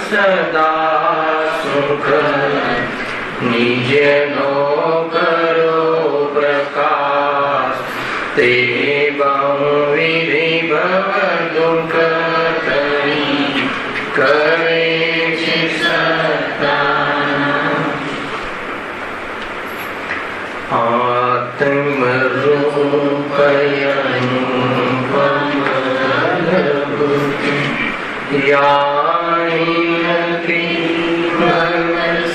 सदा सुख निज नो करो प्रकाश ते बहुविधि भव दुख तरी करे आत्म रूपयं यानी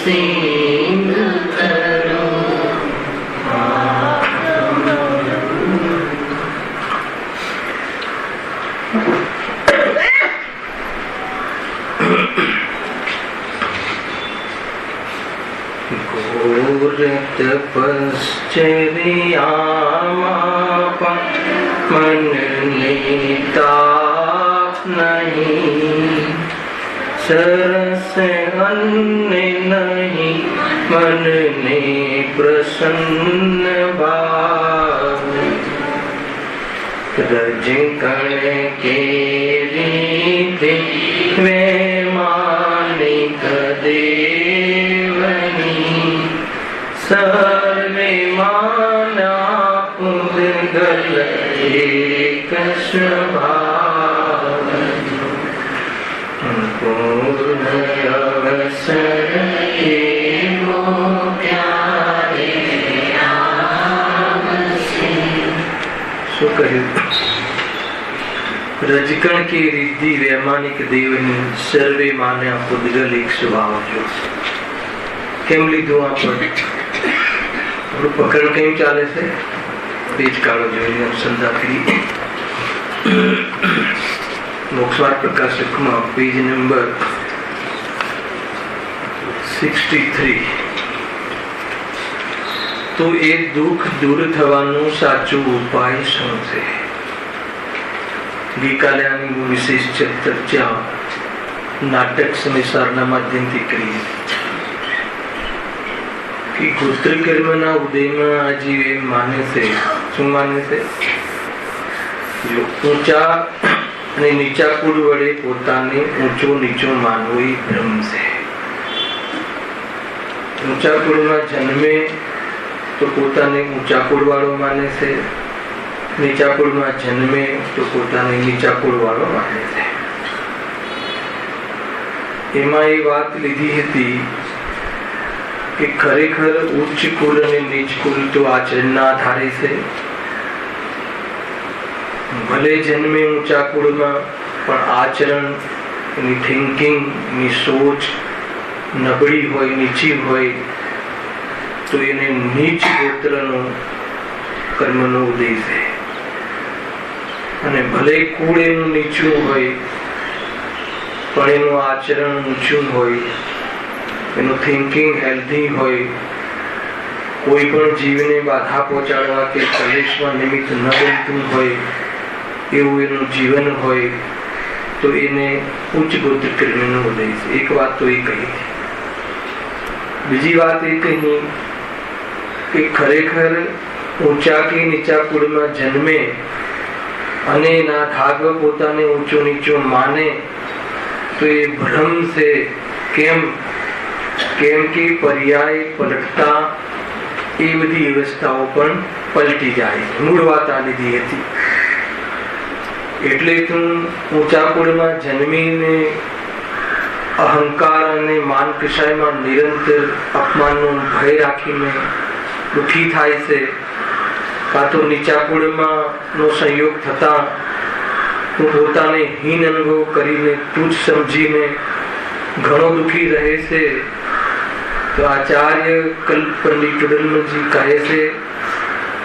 सिंह करो घोर तपश्चर्या मन नीता नहीं सरस अन्न नहीं मन ने प्रसन्न भाव रज कण के रीति वे मानिक देवनी सर्वे माना पुद्गल एक स्वभाव पूर्ण अवसर एवो प्यारे શું કહ્યું? રજકણ કે રિદ્ધિ વૈમાનિક દેવની સર્વે માન્યા પુદ્ગલ એક સ્વભાવ જો. કેમ લીધું આપણે? આપણું પકડ કેમ ચાલે છે? પેજ કાળો જોઈને અનુસંધાન કરી. મોક્ષમાર્ગ પ્રકાશકમાં પેજ નંબર 63. તો એ દુઃખ દૂર થવાનો સાચો ઉપાય શું છે? ગઈકાલે આની વિશેષ ચર્ચા નાટક સમિસારના માધ્યમથી કરી કે ગોત્ર કર્મના ઉદયમાં આજે એ માને છે. શું માને છે? જો ઊંચા અને નીચા કુળ વડે પોતાને ઊંચો નીચો માનવો એ ભ્રમ છે. ઊંચા કુળમાં જન્મે તો પોતાને ઊંચા કુળ વાળો માને છે, નીચા કુળમાં જન્મે તો પોતાને નીચા કુળ વાળો માને છે. એમાં એ વાત લીધી હતી કે ખરેખર ઉચ્ચ કુળ અને નીચ કુળ તો આચરણના આધારે છે. ભલે જન્મે ઊંચા કુળમાં પણ આચરણ, એની થિંકિંગ, એની સોચ નબળી હોય, નીચી હોય તો એને નીચ ગોત્રનો કર્મનો ઉદય છે. અને ભલે કુળ એનું નીચું હોય પણ એનું આચરણ ઊંચું હોય, એનું થિંકિંગ હેલ્ધી હોય, કોઈ પણ જીવને બાધા પહોંચાડવા કે કલેશમાં નિમિત્ત ન બનતું હોય એવું એનું જીવન હોય તો એને ઉચ્ચ ગોત્ર કર્મનો ઉદય છે. એક વાત તો એ કહી. બીજી વાત એ કહી કે ખરેખર ઊંચા કે નીચા કુળમાં જન્મે અને એના ભાગ પોતાને ઊંચો નીચો માને તો એ ભ્રમ છે. કેમ કે પર્યાય પલટતા એ બધી વ્યવસ્થાઓ પણ પલટી જાય. મૂળ વાત આ લીધી હતી. એટલે તું ઊંચા કુળમાં જન્મીને અહંકાર અને માન કષાયમાં નિરંતર અપમાનનો ભય રાખીને દુઃખી થાય છે, કાં તો નીચા કુળમાં નો સંયોગ થતા તું પોતાને હીન અનુભવ કરીને તુચ્છ સમજીને ઘણો દુઃખી રહે છે. તો આચાર્ય કલ્પ પંડિત ટુડલમજી કહે છે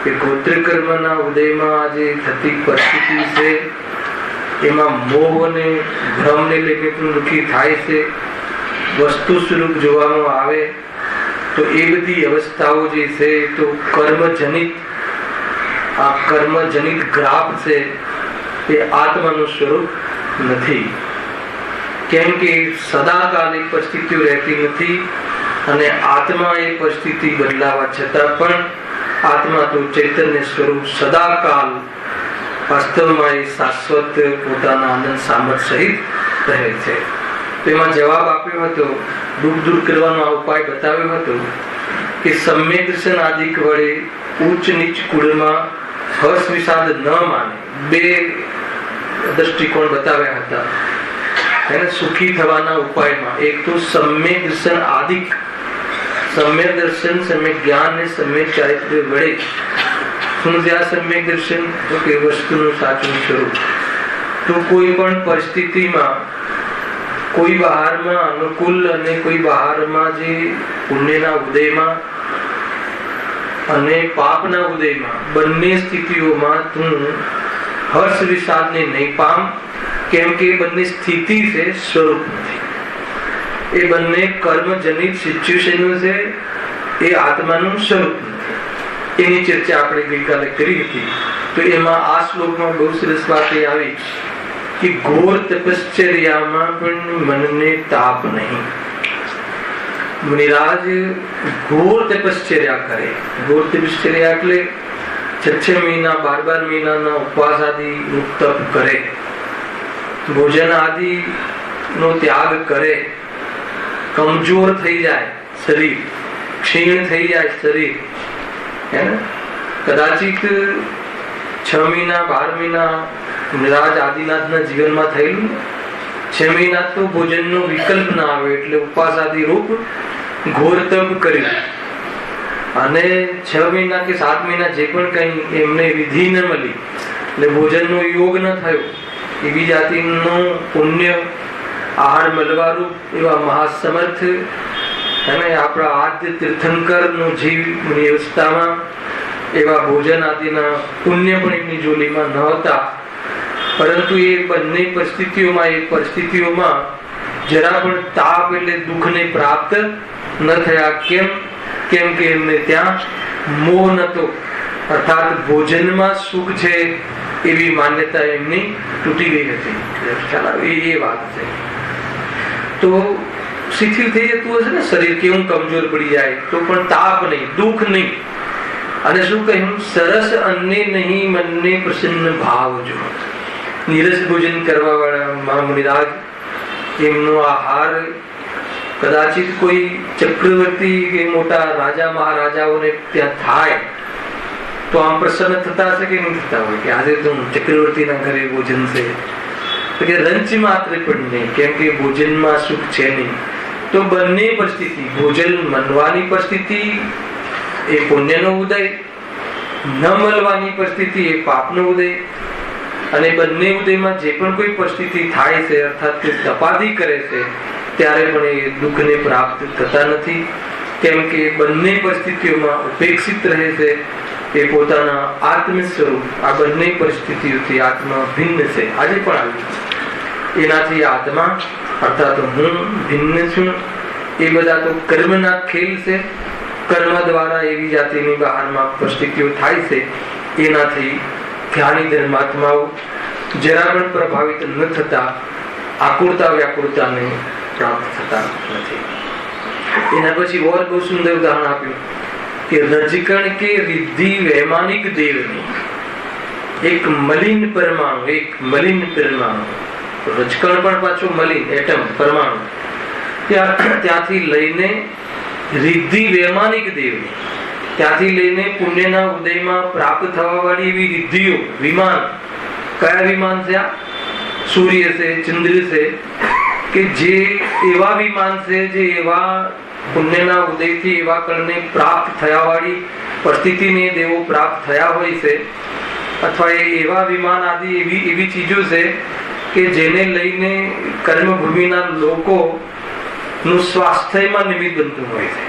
કે ગોત્ર કર્મના ઉદયમાં આજે થતી પરિસ્થિતિ છે એમાં મોહ અને ભ્રમને લઈને તું દુઃખી થાય છે. વસ્તુ સ્વરૂપ જોવામાં આવે તો એ બધી અવસ્થાઓ જે છે તો કર્મજનિત, આ કર્મજનિત ગ્રાફ છે એ આત્માનું સ્વરૂપ નથી. કેમ કે સદાકાલ એ પરિસ્થિતિઓ રહેતી નથી અને આત્મા એ પરિસ્થિતિ બદલાવા છતાં પણ આત્મા તો ચૈતન્ય સ્વરૂપ સદાકાલ વાસ્તવમાં એ શાશ્વત પોતાના આનંદ સામર્થ સહિત રહે છે. તો એમાં જવાબ આપ્યો હતો, દુઃખ દૂર કરવાનો આ ઉપાય બતાવ્યો હતો કે સમ્યક દર્શન આદિક વડે ઉચ્ચ નીચ કુળમાં હર્ષ વિષાદ ન માને. બે દ્રષ્ટિકોણ બતાવ્યા હતા એને સુખી થવાના ઉપાયમાં. એક તો સમ્યક દર્શન આદિક, સમ્યક દર્શન, સમ્યક જ્ઞાન ને સમ્યક ચારિત્ર્ય વડે. શું છે આ સમ્યક દર્શન? તો કે વસ્તુનું સાચું સ્વરૂપ. તો કોઈ પણ પરિસ્થિતિમાં કોઈ બહારમાં અનુકૂળ અને કોઈ બહારમાં જે પુણ્યના ઉદયમાં અને પાપના ઉદયમાં બંને સ્થિતિઓમાં તું હર્ષ વિષાદને નહીં પામ. કેમ કે બંને સ્થિતિ છે, સ્વરૂપ નથી. એ બંને કર્મજનિત સિચ્યુએશનો છે, એ આત્માનું સ્વરૂપ નથી. એની ચર્ચા આપણે ગઈકાલે કરી હતી. તો એમાં આ શ્લોકમાં બહુ સરસ વાત એ આવી કે ઘોર તપશ્ચર્યામાં પણ મનને તાપ નહીં. મુનિરાજ ઘોર તપશ્ચર્યા કરે. ઘોર તપશ્ચર્યા એટલે 6 મહિના 12 મહિનાના ઉપવાસ આદિ તપ કરે, ભોજન આદિ નો ત્યાગ કરે, કમજોર થઈ જાય શરીર, ક્ષીણ થઈ જાય શરીર. કદાચિત 6 મહિના 12 મહિના મુનિરાજ આદિનાથના જીવનમાં થયેલું. 6 મહિના તો ભોજનનો વિકલ્પ ના આવે એટલે ઉપવાસ આદિ રૂપ ઘોર તપ કર્યું. અને 6 મહિના કે 7 મહિના જે પણ કઈ એમને વિધિ ન મળી એટલે ભોજનનો યોગ ન થયો, એવી જાતિનો પુણ્ય આહાર મળવારૂપ એવા મહાસમર્થ અને આપણા આદ્ય તીર્થંકર નો જીવ અવસ્થામાં એવા ભોજન આદિના પુણ્ય પણ એમની જોલીમાં ન હતા. પરંતુ એ બંને પરિસ્થિતિઓમાં જરા પણ તાપ એટલે દુઃખને પ્રાપ્ત ન થયા. કેમ કે એમને ત્યાં મોહ નતો, અર્થાત ભોજનમાં સુખ છે એવી માન્યતા એમની તૂટી ગઈ હતી. એ વાત છે. તો શિથિલ થઈ જતું હશે ને શરીર, કેવું કમજોર પડી જાય, તો પણ તાપ નહીં, દુઃખ નહીં. અને શું કહ્યું? સરસ અન્ને નહીં મનને પ્રસન્ન ભાવ જો. નીરસ ભોજન કરવા વાળા મહામુનિરાજ એમનો આહાર કદાચિત કોઈ ચક્રવર્તી કે મોટા રાજા મહારાજાઓને ત્યાં થાય તો આમ પ્રસન્ન થતા હશે કે નહીં થતા હોય કે આજે તો ચક્રવર્તીના ઘરે ભોજન છે, તો કે રંચ માત્ર પણ નહીં. કેમ કે ભોજનમાં સુખ છે નહીં. તો બંને પરિસ્થિતિ, ભોજન મળવાની પરિસ્થિતિ એ પુણ્યનો ઉદય, ન મળવાની પરિસ્થિતિ એ પાપનો ઉદય. અને બંને ઉદયમાં જે પણ કોઈ પરિસ્થિતિ થાય છે, અર્થાત કે તપાદી કરે છે, ત્યારે પણ એ દુઃખને પ્રાપ્ત થતા નથી. કેમ કે બંને પરિસ્થિતિઓમાં ઉપેક્ષિત રહે છે. એ પોતાના આત્મ સ્વરૂપ આ બંને પરિસ્થિતિઓથી આત્મા ભિન્ન છે. આજે પણ આવ્યું એનાથી આત્મા અર્થાત હું ભિન્ન છું. એ બધા તો કર્મના ખેલ છે. કર્મ દ્વારા એવી જાતિની બહારમાં પરિસ્થિતિઓ થાય છે, એનાથી જ્ઞાની ધર્માત્માઓ જરા પણ પ્રભાવિત ન થતા, આકુરતા વ્યાકુરતાને પ્રાપ્ત થતા નથી. એના પછી ઓર બહુ સુંદર ઉદાહરણ આપ્યું કે રજકણ કે રિદ્ધિ વૈમાનિક દેવની એક મલિન પરમાણુ, એક મલિન પરમાણુ, રજકણ પણ પાછું મલિન એટમ પરમાણુ, ત્યાંથી લઈને રિદ્ધિ વૈમાનિક દેવની, ત્યાંથી લઈને પુણ્યના ઉદયમાં પ્રાપ્ત થવા વાળી એવી રિદ્ધિઓ, વિમાન. કયા વિમાન છે? સૂર્ય છે, ચંદ્ર છે, કે જે એવા વિમાન છે જે એવા પુણ્યના ઉદયથી એવા કળને પ્રાપ્ત થયા વાળી પરિસ્થિતિને દેવો પ્રાપ્ત થયા હોય છે. અથવા એવા વિમાન આદિ એવી ચીજો છે કે જેને લઈને કર્મભૂમિના લોકો નું સ્વાસ્થ્યમાં નિમિત્ત બનતું હોય છે.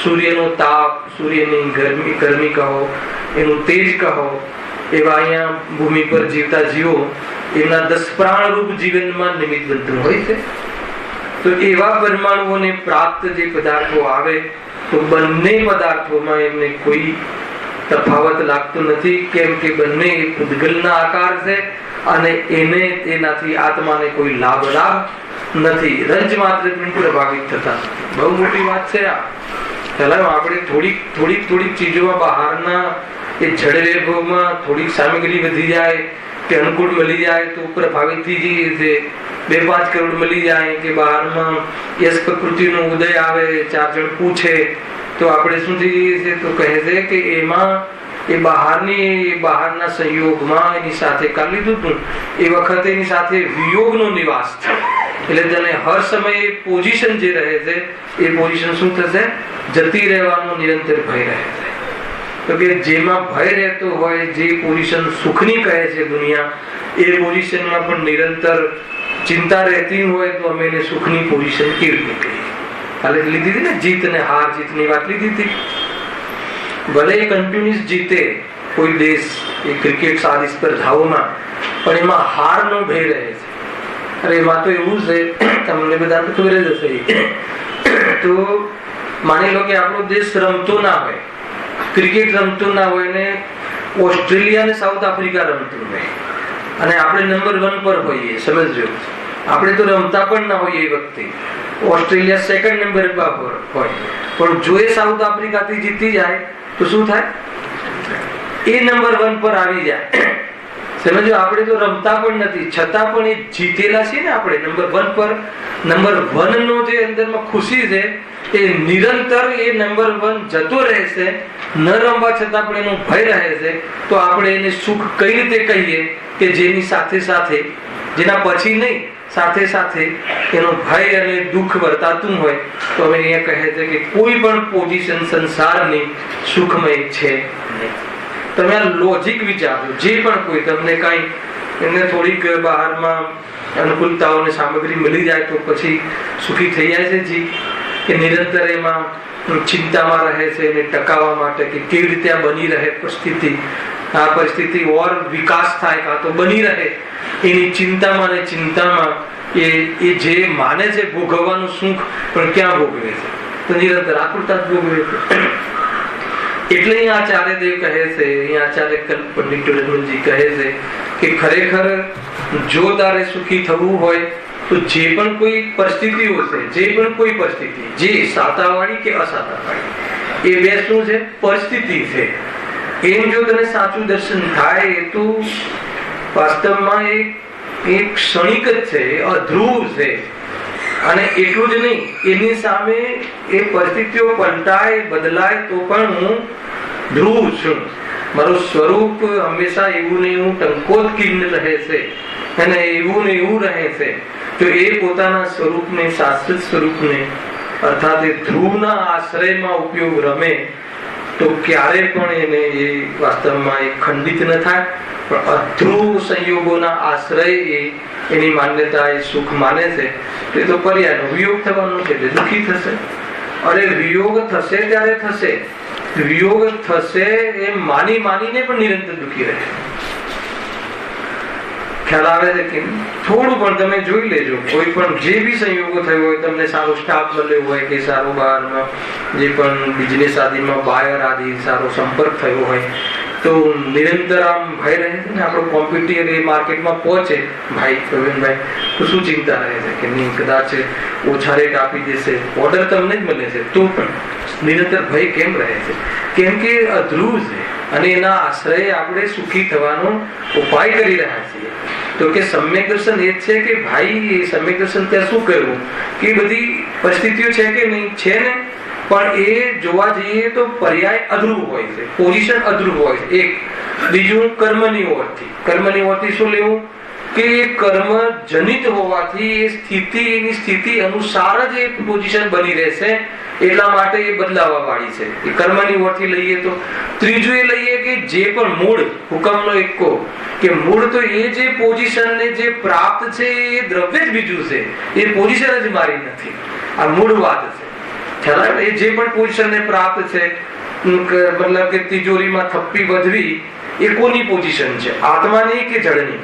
સૂર્યનો તાપ, સૂર્યની ગરમી કહો, એનું તેજ કહો, એવા અહીંયા ભૂમિ પર જીવતા જીવો એમના 10 પ્રાણ રૂપ જીવનમાં નિમિત્ત બનતું હોય છે. તો એવા પરમાણુઓને પ્રાપ્ત જે પદાર્થો આવે તો બંને પદાર્થોમાં એમને કોઈ તફાવત લાગતો નથી, કેમ કે બંને પૂતગલના આકાર છે અને એને તેનાથી આત્માને કોઈ લાભ નથી. રંજ માત્ર પ્રભાવિત થતા નથી. બહુ મોટી વાત છે આ. પહેલા આપણે થોડીક ચીજોમાં બહારના એ જડવેગોમાં થોડીક સામગ્રી વધી જાય કે અનુકૂળ મળી જાય તો પ્રભાવિત થઈ જઈએ છીએ. 2-5 કરોડ મળી જાય કે બહારમાં યશ પ્રકૃતિનો ઉદય આવે, 4 જણ પૂછે તો આપણે શું થઈ જઈએ છીએ? તો કહે છે કે એમાં એ બહારના સંયોગમાં એની સાથે કરી લીધું હતું એ વખતે એની સાથે વિયોગનો નિવાસ છે. એટલે તને હર સમયે પોઝિશન જે રહે છે એ પોઝિશન શું થશે? જતી રહેવાનો નિરંતર ભય રહે છે. તો કે જેમાં ભય રહેતો હોય, જે પોઝિશન સુખની કહે છે દુનિયા, એ પોઝિશનમાં પણ નિરંતર ચિંતા રહેતી હોય તો અમે એને સુખની પોઝિશન કેવી રીતે કહીએ? કાલે લીધી હતી ને જીત અને હાર, જીતની વાત લીધી હતી. ભલે એ કન્ટિન્યુઅસ જીતે કોઈ દેશ એ ક્રિકેટ સારી સ્પર્ધાઓમાં, પણ એમાં હારનો ભય રહે છે. અરે એમાં તો એવું છે, તમને બધા તો ખબર જ હશે. તો માની લો કે આપણો દેશ રમતો ના હોય, ક્રિકેટ રમતો ના હોય ને ઓસ્ટ્રેલિયા ને સાઉથ આફ્રિકા રમતું હોય અને આપણે નંબર 1 પર હોઈએ, સમજજો. આપણે તો રમતા પણ ના હોઈએ એ વખતે. ઓસ્ટ્રેલિયા 2nd નંબર પર હોય, પણ જો એ સાઉથ આફ્રિકાથી જીતી જાય તો શું થાય? એ નંબર 1 પર આવી જાય. સમજો, આપણે તો રમતા પણ નથી છતાં પણ એ જીતેલા છે ને આપણે નંબર 1 પર. નંબર 1 નો જે અંદરમાં ખુશી છે એ નિરંતર એ નંબર 1 જતો રહેશે. ન રમવા છતાં પણ એનો ભય રહે છે. તો આપણે એને સુખ કઈ રીતે કહીએ કે જેની સાથે સાથે, જેના પછી નહીં, સાથે સાથે એનો ભય અને દુઃખ વર્તાતું હોય. તો હવે અહીંયા કહે છે કે કોઈ પણ પોઝિશન સંસારની સુખમય છે નહીં. તમે આ લોજિક વિચારજો. જે પણ કોઈ તમને કઈ એમને થોડીક બહારમાં અનુકૂળતાઓની સામગ્રી મળી જાય તો પછી સુખી થઈ જાય છે જી, કે નિરંતર એમાં ચિંતામાં રહે છે એને ટકાવવા માટે કે કેવી રીતે આ બની રહે પરિસ્થિતિ, આ પરિસ્થિતિ ઓર વિકાસ થાય કાં તો બની રહે, એની ચિંતામાં ને ચિંતામાં એ જે માને છે ભોગવવાનું સુખ પણ ક્યાં ભોગવે છે? તો નિરંતર આકૃતા જ ભોગવે છે. એટલે અહીંયા આચાર્ય દેવ કહે છે, અહીંયા આચાર્ય પંડિત ટોડરમલજી કહે છે કે ખરેખર જો તારે સુખી થવું હોય તો જે પણ કોઈ પરિસ્થિતિઓ છે, જે પણ કોઈ પરિસ્થિતિ, જે સાતાવાળી કે અસાતાવાળી, એ બે શું છે? પરિસ્થિતિ છે. એમ જો તને સાચું દર્શન થાય તો વાસ્તવમાં એક ક્ષણિક જ છે, અધ્રુવ છે. અને એટલું જ નહીં, એની સામે એ પરિસ્થિતિઓ પલટાય બદલાય તો પણ હું ધ્રુવ છું. મારું સ્વરૂપ હંમેશા એવું ને એવું ટંકોત્કીર્ણ રહે છે અને એવું ને એવું રહે છે. તો એ પોતાના સ્વરૂપને, શાશ્વત સ્વરૂપને, અર્થાત એ ધ્રુવના આશ્રયમાં ઉપયોગ રમે તો ક્યારે પણ એને એ વાસ્તવમાં એ ખંડિત ન થાય. પણ અધ્રુવ સંયોગોના આશ્રય એની માન્યતા એ સુખ માને છે. એ તો પર્યાયનો વિયોગ થવાનો છે એટલે દુઃખી થશે. અરે વિયોગ થશે ત્યારે થશે, વિયોગ થશે એ માનીને પણ નિરંતર દુઃખી રહે. ખ્યાલ આવે છે કે થોડું પણ તમે જોઈ લેજો, કોઈ પણ જે બી સંયોગો થયો હોય, તમને સારો સ્ટાફ મળ્યો હોય કે સારો બહારમાં જે પણ બિઝનેસ આદિમાં બાયર આદિ સારો સંપર્ક થયો હોય તો નિરંતર આમ ભય રહે છે ને. આપણો કોમ્પ્યુટર એ માર્કેટમાં પહોંચે ભાઈ પ્રવીણભાઈ તો શું ચિંતા રહે છે કે નહીં કદાચ ઓછા રેટ આપી દેશે, ઓર્ડર તમને જ મળે છે તો પણ નિરંતર ભય કેમ રહે છે? કેમ કે અધ્રુવ છે અને એના આશ્રય આપણે સુખી થવાનો ઉપાય કરી રહ્યા છીએ. તો કે સમ્યક દર્શન એ જ છે કે ભાઈ એ સમ્યક દર્શન ત્યાં શું કરવું કે બધી પરિસ્થિતિઓ છે કે નહીં છે ને, પણ એ જોવા જઈએ તો પર્યાય અધ્રુવ હોય છે, પોઝિશન અધ્રુવ હોય છે. એક બીજું કર્મની ઓરથી. કર્મની ઓરથી શું લેવું કે એ કર્મ જનિત હોવાથી એ એની સ્થિતિ અનુસાર જ એ પોઝિશન બની રહેશે, એટલા માટે એ બદલાવા વાળી છે. એ કર્મની ઓરથી લઈએ તો. ત્રીજું એ લઈએ કે જે પણ મૂળ હુકમનો એકો કે મૂળ તો એ જે પોઝિશન ને જે પ્રાપ્ત છે એ દ્રવ્ય જ બીજું છે, એ પોઝિશન જ મારી નથી. આ મૂળ વાત છે. એ જે પણ પોઝિશન ને પ્રાપ્ત છે, મતલબ કે તિજોરીમાં થપ્પી વધવી એ કોની પોઝિશન છે? આત્માની કે જળની?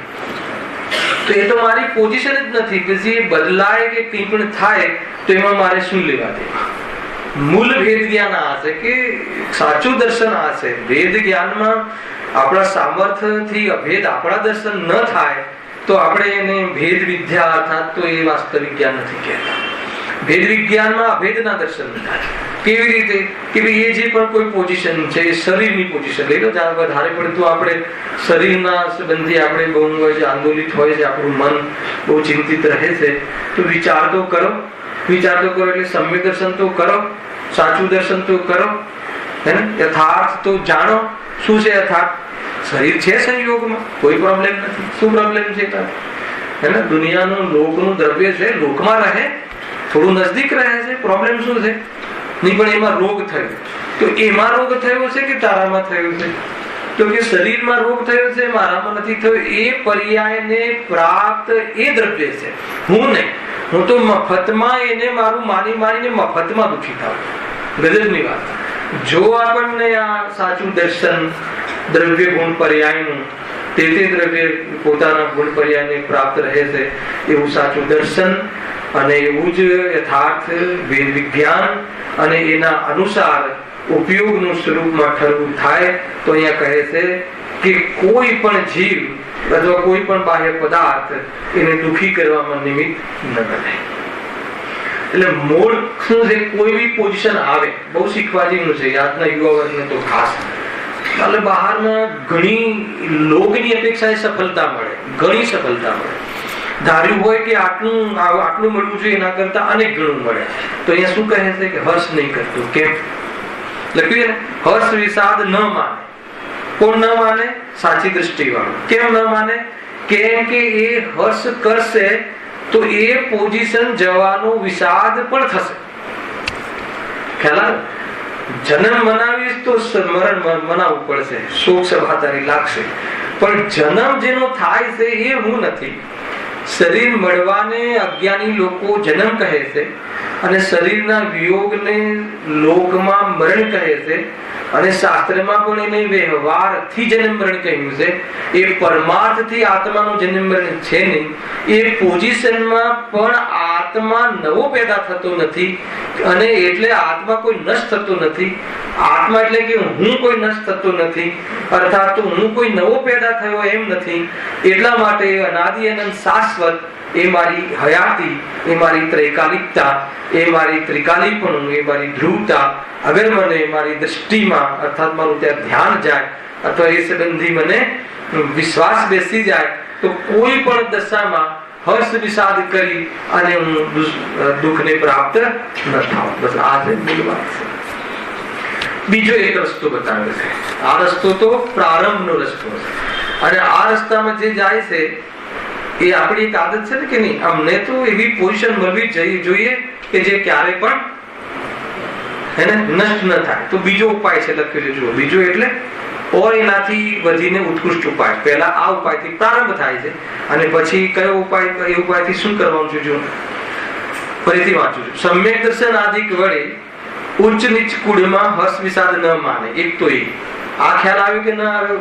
તો એ તો મારી પોઝિશન જ નથી. પછી એ બદલાય કે કંઈ પણ થાય તો એમાં મારે શું લેવા દેવા? મૂળ ભેદ જ્ઞાન આ છે કે સાચું દર્શન આ છે. ભેદ જ્ઞાનમાં આપણા સામર્થ્યથી અભેદ આપણા દર્શન ન થાય તો આપણે એને ભેદ વિદ્યા અર્થાત તો એ વાસ્તવિક જ્ઞાન નથી કહેતા. ભેદ વિજ્ઞાનમાં અભેદના દર્શન થાય. કેવી રીતે કે ભાઈ એ જે પણ કોઈ પોઝિશન છે એ શરીરની પોઝિશન લઈ લો. જ્યાં વધારે પડતું આપણે શરીરના સંબંધી આપણે બહુ આંદોલિત હોય છે, આપણું મન બહુ ચિંતિત રહે છે, તો વિચાર તો કરો એટલે સમ્યક દર્શન તો કરો, સાચું દર્શન તો કરો, હે ને. યથાર્થ તો જાણો. શું છે યથાર્થ? શરીર છે સંયોગમાં, કોઈ પ્રોબ્લેમ નથી. શું પ્રોબ્લેમ છે હે ને? દુનિયાનું લોકનું દ્રવ્ય છે, લોકમાં રહે, થોડું નજદીક રહે છે, પ્રોબ્લેમ શું છે? નહીં પણ એમાં રોગ થયો, તો એમાં રોગ થયો છે કે તારામાં થયો છે? તો કે શરીરમાં રોગ થયો છે, મારામાં નથી થયો. એ પર્યાયને પ્રાપ્ત એ દ્રવ્ય છે, હું નહીં. હું તો મફતમાં એને મારું માનીને મફતમાં દુઃખી થાઉં. ગજબની વાત. જો આપણને આ સાચું દર્શન દ્રવ્ય ગુણ પર્યાયનું તે દ્રવ્ય પોતાના ગુણ પર્યાયને પ્રાપ્ત રહે છે એવું સાચું દર્શન અને એવું જ યથાર્થ વિજ્ઞાન અને એના અનુસાર ઉપયોગનું સ્વરૂપમાં ઠરવું થાય તો અહીંયા કહે છે કે કોઈ પણ જીવ અથવા કોઈ પણ બાહ્ય પદાર્થ એને દુઃખી કરવામાં નિમિત્ત ન બને. એટલે મૂળ શું છે? કોઈ બી પોઝિશન આવે, બહુ શીખવા જેવું છે આજના યુવા વર્ગને તો ખાસ. એટલે બહારમાં ઘણી લોકની અપેક્ષાએ સફળતા મળે, ઘણી સફળતા મળે. ધાર્યું હોય કે આટલું મળવું જોઈએ એના કરતા અનેક ગણું મળે. તો અહીંયા શું કહે છે કે હર્ષ નહીં કરતું. કેમ લખ્યું ને? હર્ષ વિષાદ ન માને. કોણ ન માને? સાચી દ્રષ્ટિ વાળું. કેમ ન માને? કેમ કે એ હર્ષ કરશે તો એ પોઝિશન જવાનો વિષાદ પણ થશે. ખ્યાલ? જન્મ મનાવીશ તો મરણ મનાવવું પડશે, શોક સભા તારી લાગશે. પણ જન્મ જેનો થાય છે એ હું નથી. શરીર મળવાને અજ્ઞાની લોકો જન્મ કહે છે અને શરીરના વિયોગને લોકમાં મરણ કહે છે. અને શાસ્ત્રમાં પણ એને વ્યવહારથી જન્મ મરણ કહ્યું છે. એ પરમાર્થથી આત્માનો જન્મ મરણ છે નહીં. એ પોઝિશનમાં પણ આત્મા નવો પેદા થતો નથી અને એટલે આત્મા કોઈ નષ્ટ થતો નથી. આત્મા એટલે કે હું કોઈ નષ્ટ થતો નથી, અર્થાત તો હું કોઈ નવો પેદા થયો એમ નથી. એટલા માટે અનાદિ અનંત શાશ્વત એ મારી હયાતી, એ મારી ત્રૈકાલિકતા, એ મારી ત્રિકાલીપણું, એ મારી ધ્રુવતા અગર મને મારી દ્રષ્ટિમાં અર્થાત મારું ત્યાં ધ્યાન જાય અથવા એ સંબંધી મને વિશ્વાસ બેસી જાય તો કોઈ પણ દશામાં હર્ષ વિષાદ કરી અને હું દુઃખને પ્રાપ્ત ન થાઉં. બસ આ જ મૂળ વાત છે. બીજો એક રસ્તો બતાવે છે. આ રસ્તો તો પ્રારંભનો રસ્તો છે અને આ રસ્તામાં જે જાય છે એ આપણી એક આદત છે ને કે નહીં, અમને તો એવી પોઝિશન મળવી જોઈએ કે જે ક્યારે પણ એને નષ્ટ ન થાય. તો બીજો ઉપાય છે, લખેલું જુઓ. બીજો એટલે ઓર એનાથી વધીને ઉત્કૃષ્ટ ઉપાય. પહેલા આ ઉપાયથી પ્રારંભ થાય છે અને પછી કયો ઉપાય, એ ઉપાયથી શું કરવાનું છે જો ફરીથી વાંચું છું. સમ્યક દર્શન આદિક વડે ઉચ્ચ નીચ કુળમાં હર્ષ વિષાદ ન માને. એક તો એ આ ખ્યાલ આવ્યો કે ન આવ્યો?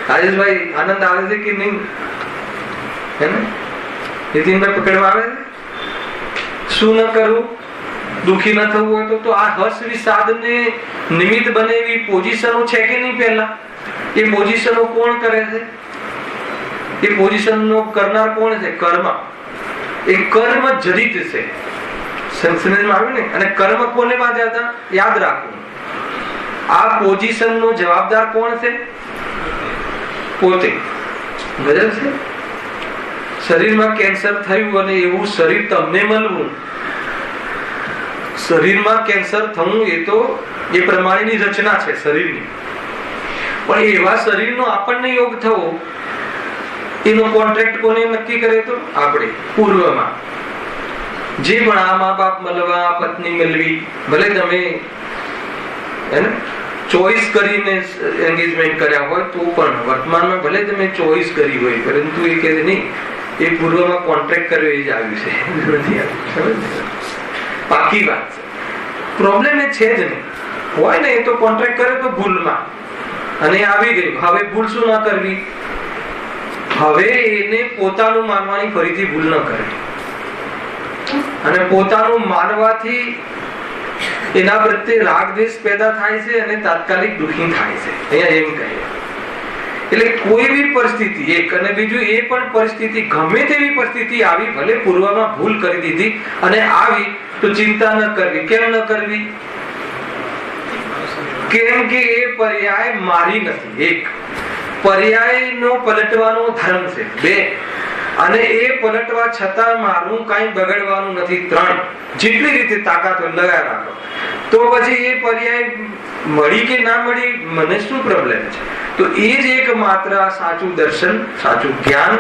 રાજેશભાઈ આનંદ આવે છે કે નહીં? હે ને નીતિનભાઈ પકડવા આવે છે? શું ન કરવું? દુઃખી ન થવું હોય તો આ હર્ષ વિષાદને નિમિત્ત બને એવી પોઝિશનો છે કે નહીં? પહેલા એ પોઝિશનો કોણ કરે છે? એ પોઝિશનનો કરનાર કોણ છે? કર્મ. એ કર્મ જડિત છે. સંસ્કૃતમાં આવ્યું ને. અને કર્મ કોને બાંધ્યા હતા? યાદ રાખવું. આ પોઝિશનનો જવાબદાર કોણ છે? પોતે. બરાબર છે? શરીરમાં કેન્સર થયું અને એવું શરીર તમને મળવું, શરીરમાં કેન્સર થવું એ તો એ પ્રમાણેની રચના છે શરીરની. પણ એવા શરીરનો આપણને યોગ થવો એનો કોન્ટ્રાક્ટ કોને નક્કી કરે? તો આપણે પૂર્વમાં જે પણ આ મા બાપ મળવા, પત્ની મળવી, ભલે તમે એને ચોઈસ કરીને એન્ગેજમેન્ટ કર્યા હોય તો પણ વર્તમાનમાં ભલે તમે ચોઈસ કરી હોય, પરંતુ એ કહે નહીં એ પૂર્વમાં કોન્ટ્રાક્ટ કર્યો એ જ આવ્યું છે, નથી આવ્યું. પાકી વાત છે. પ્રોબ્લેમ એ છે જ નહીં. હોય ને એ તો કોન્ટ્રાક્ટ કરે તો ભૂલમાં અને આવી ગયું. હવે ભૂલ શું ના કરવી? હવે એને પોતાનું માનવાની ફરીથી ભૂલ ન કરવી. અને પોતાનું માનવાથી એના પ્રત્યે રાગ દ્વેષ પેદા થાય છે અને તાત્કાલિક દુઃખી થાય છે. અહીંયા એમ કહે એટલે કોઈ બી પરિસ્થિતિ, એક અને બીજું એ પણ પરિસ્થિતિ, ગમે તેવી પરિસ્થિતિ આવી, ભલે પૂર્વમાં ભૂલ કરી દીધી અને આવી તો ચિંતા ન કરવી. કેમ ન કરવી? કેમ કે એ પર્યાય મારી નથી. એક પર્યાયનો પલટવાનો ધર્મ છે. બે, અને એ પલટવા છતાં મારું કઈ બગડવાનું નથી. ત્રણ, જેટલી રીતે તાકાત હોય લગાવી રાખો. તો પછી એ પર્યાય મળી કે ના મળી, મને શું પ્રોબ્લેમ છે? તો એ જ એક માત્ર સાચું દર્શન, સાચું જ્ઞાન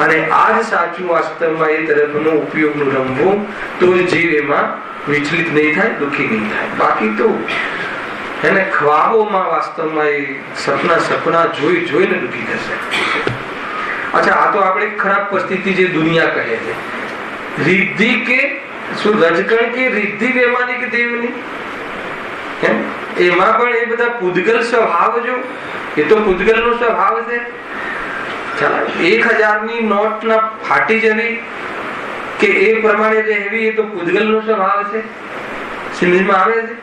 અને આ જ સાચું વાસ્તવમાં એ તરફનો ઉપયોગનું રમવું, તો જીવ એમાં વિચલિત નહીં થાય, દુઃખી નહીં થાય. બાકી તો એને ખ્વાબોમાં વાસ્તવમાં એ સપના જોઈને દુઃખી થશે. અચ્છા, આ તો આપણે ખરાબ પરિસ્થિતિ જે દુનિયા કહે છે, રિદ્ધિ કે શું રજકણ કે રિદ્ધિ બેમાની કે દેવની, એમાં પણ એ બધા પૂદગલ સ્વભાવ, જો એ તો પૂદગલ નો સ્વભાવ છે. 1000 ની નોટ ના ફાટી જવી કે એ પ્રમાણે રહેવી, એ તો પૂદગલ નો સ્વભાવ છે, સમજમાં આવે છે.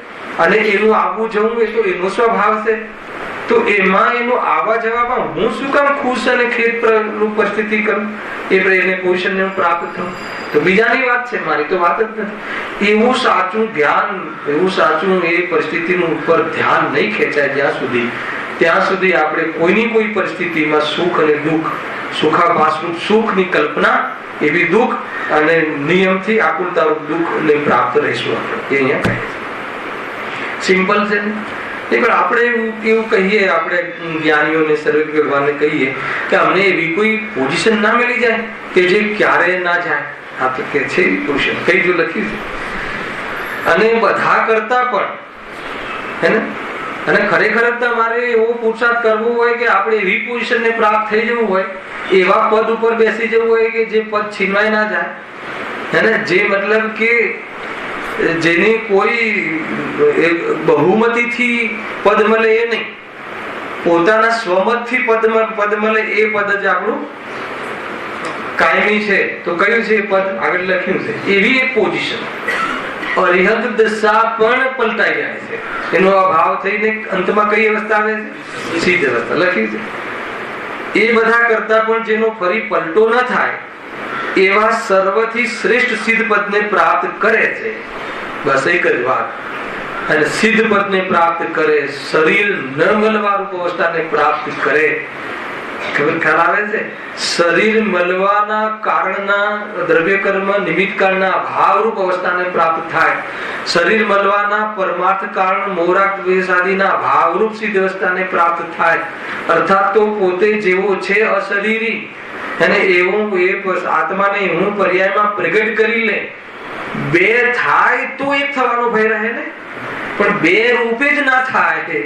અને એનું આવવું જવું એ તો એનો સ્વભાવ છે. તો એમાં એનું આવવા જવામાં હું શું કામ ખુશ અને ખેદ પરિસ્થિતિ કરું? એને પોઝિશન પ્રાપ્ત થયું તો બીજાની વાત છે, મારી તો વાત જ નથી. એવું સાચું જ્ઞાન, એવું સાચું એ પરિસ્થિતિનું ઉપર ધ્યાન નહીં ખેંચાય ત્યાં સુધી આપણે કોઈની કોઈ પરિસ્થિતિમાં સુખ અને દુઃખ, સુખાભાસરૂપ સુખની કલ્પના, એવી દુઃખ અને નિયમથી આકુલતારૂપ દુઃખ ને પ્રાપ્ત રહીશું. આપણે એ અહીંયા કહે છે. સિમ્પલ છે ને? પણ આપણે એવું કહીએ, આપણે જ્ઞાનીઓને, સર્વે ભગવાનને કહીએ કે અમને એવી કોઈ પોઝિશન ના મળી જાય કે જે ક્યારે ના જાય. આ તો કે છે પોઝિશન કઈ જો લખ્યું છે. અને બધા કરતા પણ હે ને, અને ખરેખર તમારે એવો પુરુષાર્થ કરવો હોય કે આપણે એવી પોઝિશનને પ્રાપ્ત થઈ જવું હોય, એવા પદ ઉપર બેસી જવું હોય કે જે પદ છીનવાય ના જાય, હે ને, જે મતલબ કે જેની કોઈ બહુમતીથી પદ મળે એ નહીં, પોતાના સ્વમતથી પદ મળે એ પદ જ આપણું કાયમી છે. તો કયું છે એ પદ? આગળ લખ્યું છે. એવી એક પોઝિશન અરિહત દશા પણ પલટાઈ જાય છે. એનો અભાવ થઈને અંતમાં કઈ અવસ્થા આવે છે? સિદ્ધ અવસ્થા લખ્યું છે. એ બધા કરતા પણ જેનો ફરી પલટો ન થાય એવા સર્વથી શ્રેષ્ઠ સિદ્ધ પદને પ્રાપ્ત કરે છે. બસ એક જ વાત. અને સિદ્ધ પદને પ્રાપ્ત કરે, શરીર ન મળવા રૂપ અવસ્થાને પ્રાપ્ત કરે. ખબર ખ્યાલ આવે છે? શરીર મળવાના કારણના દ્રવ્ય કર્મ નિમિત્ત કાળના ભાવરૂપ અવસ્થાને પ્રાપ્ત થાય. શરીર મળવાના પરમાર્થ કારણ મોરાક દ્વેષાદિના ભાવરૂપ સિદ્ધ અવસ્થાને પ્રાપ્ત થાય. અર્થાત તો પોતે જેવો છે અશરીરી અને એવું એ આત્માને હું પર્યાયમાં પ્રગટ કરી લે, બે થાય તો એક થવાનો ભય રહે ને, પણ બે રૂપે જ ના થાય.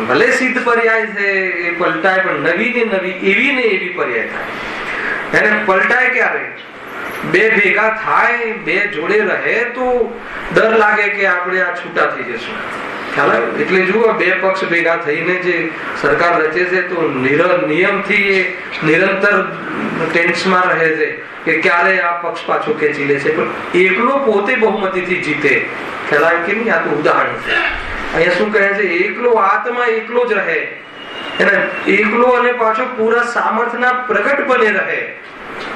ભલે સિદ્ધ પર્યાય છે એ પલટાય, પણ નવી ને નવી, એવી ને એવી પર્યાય થાય. એને પલટાય ક્યારે? બે ભેગા થાય, બે જોડે રહે તો ડર લાગે કે આપણે આ છૂટા થઈ જશું. એટલે જુઓ, બે પક્ષ ભેગા થઈને જે સરકાર રચે છે તો નિયમથી એ નિરંતર ટેન્સમાં રહે છે કે ક્યારે આ પક્ષ પાછો ખેંચી લે છે. પણ એકલો પોતે બહુમતીથી જીતે, ખ્યાલ કે નહીં? આ તો ઉદાહરણ છે. અહીંયા શું કહે છે? એકલો આત્મા એકલો જ રહે, એને એકલો અને પાછો પૂરા સામર્થ્યના પ્રગટપણે રહે.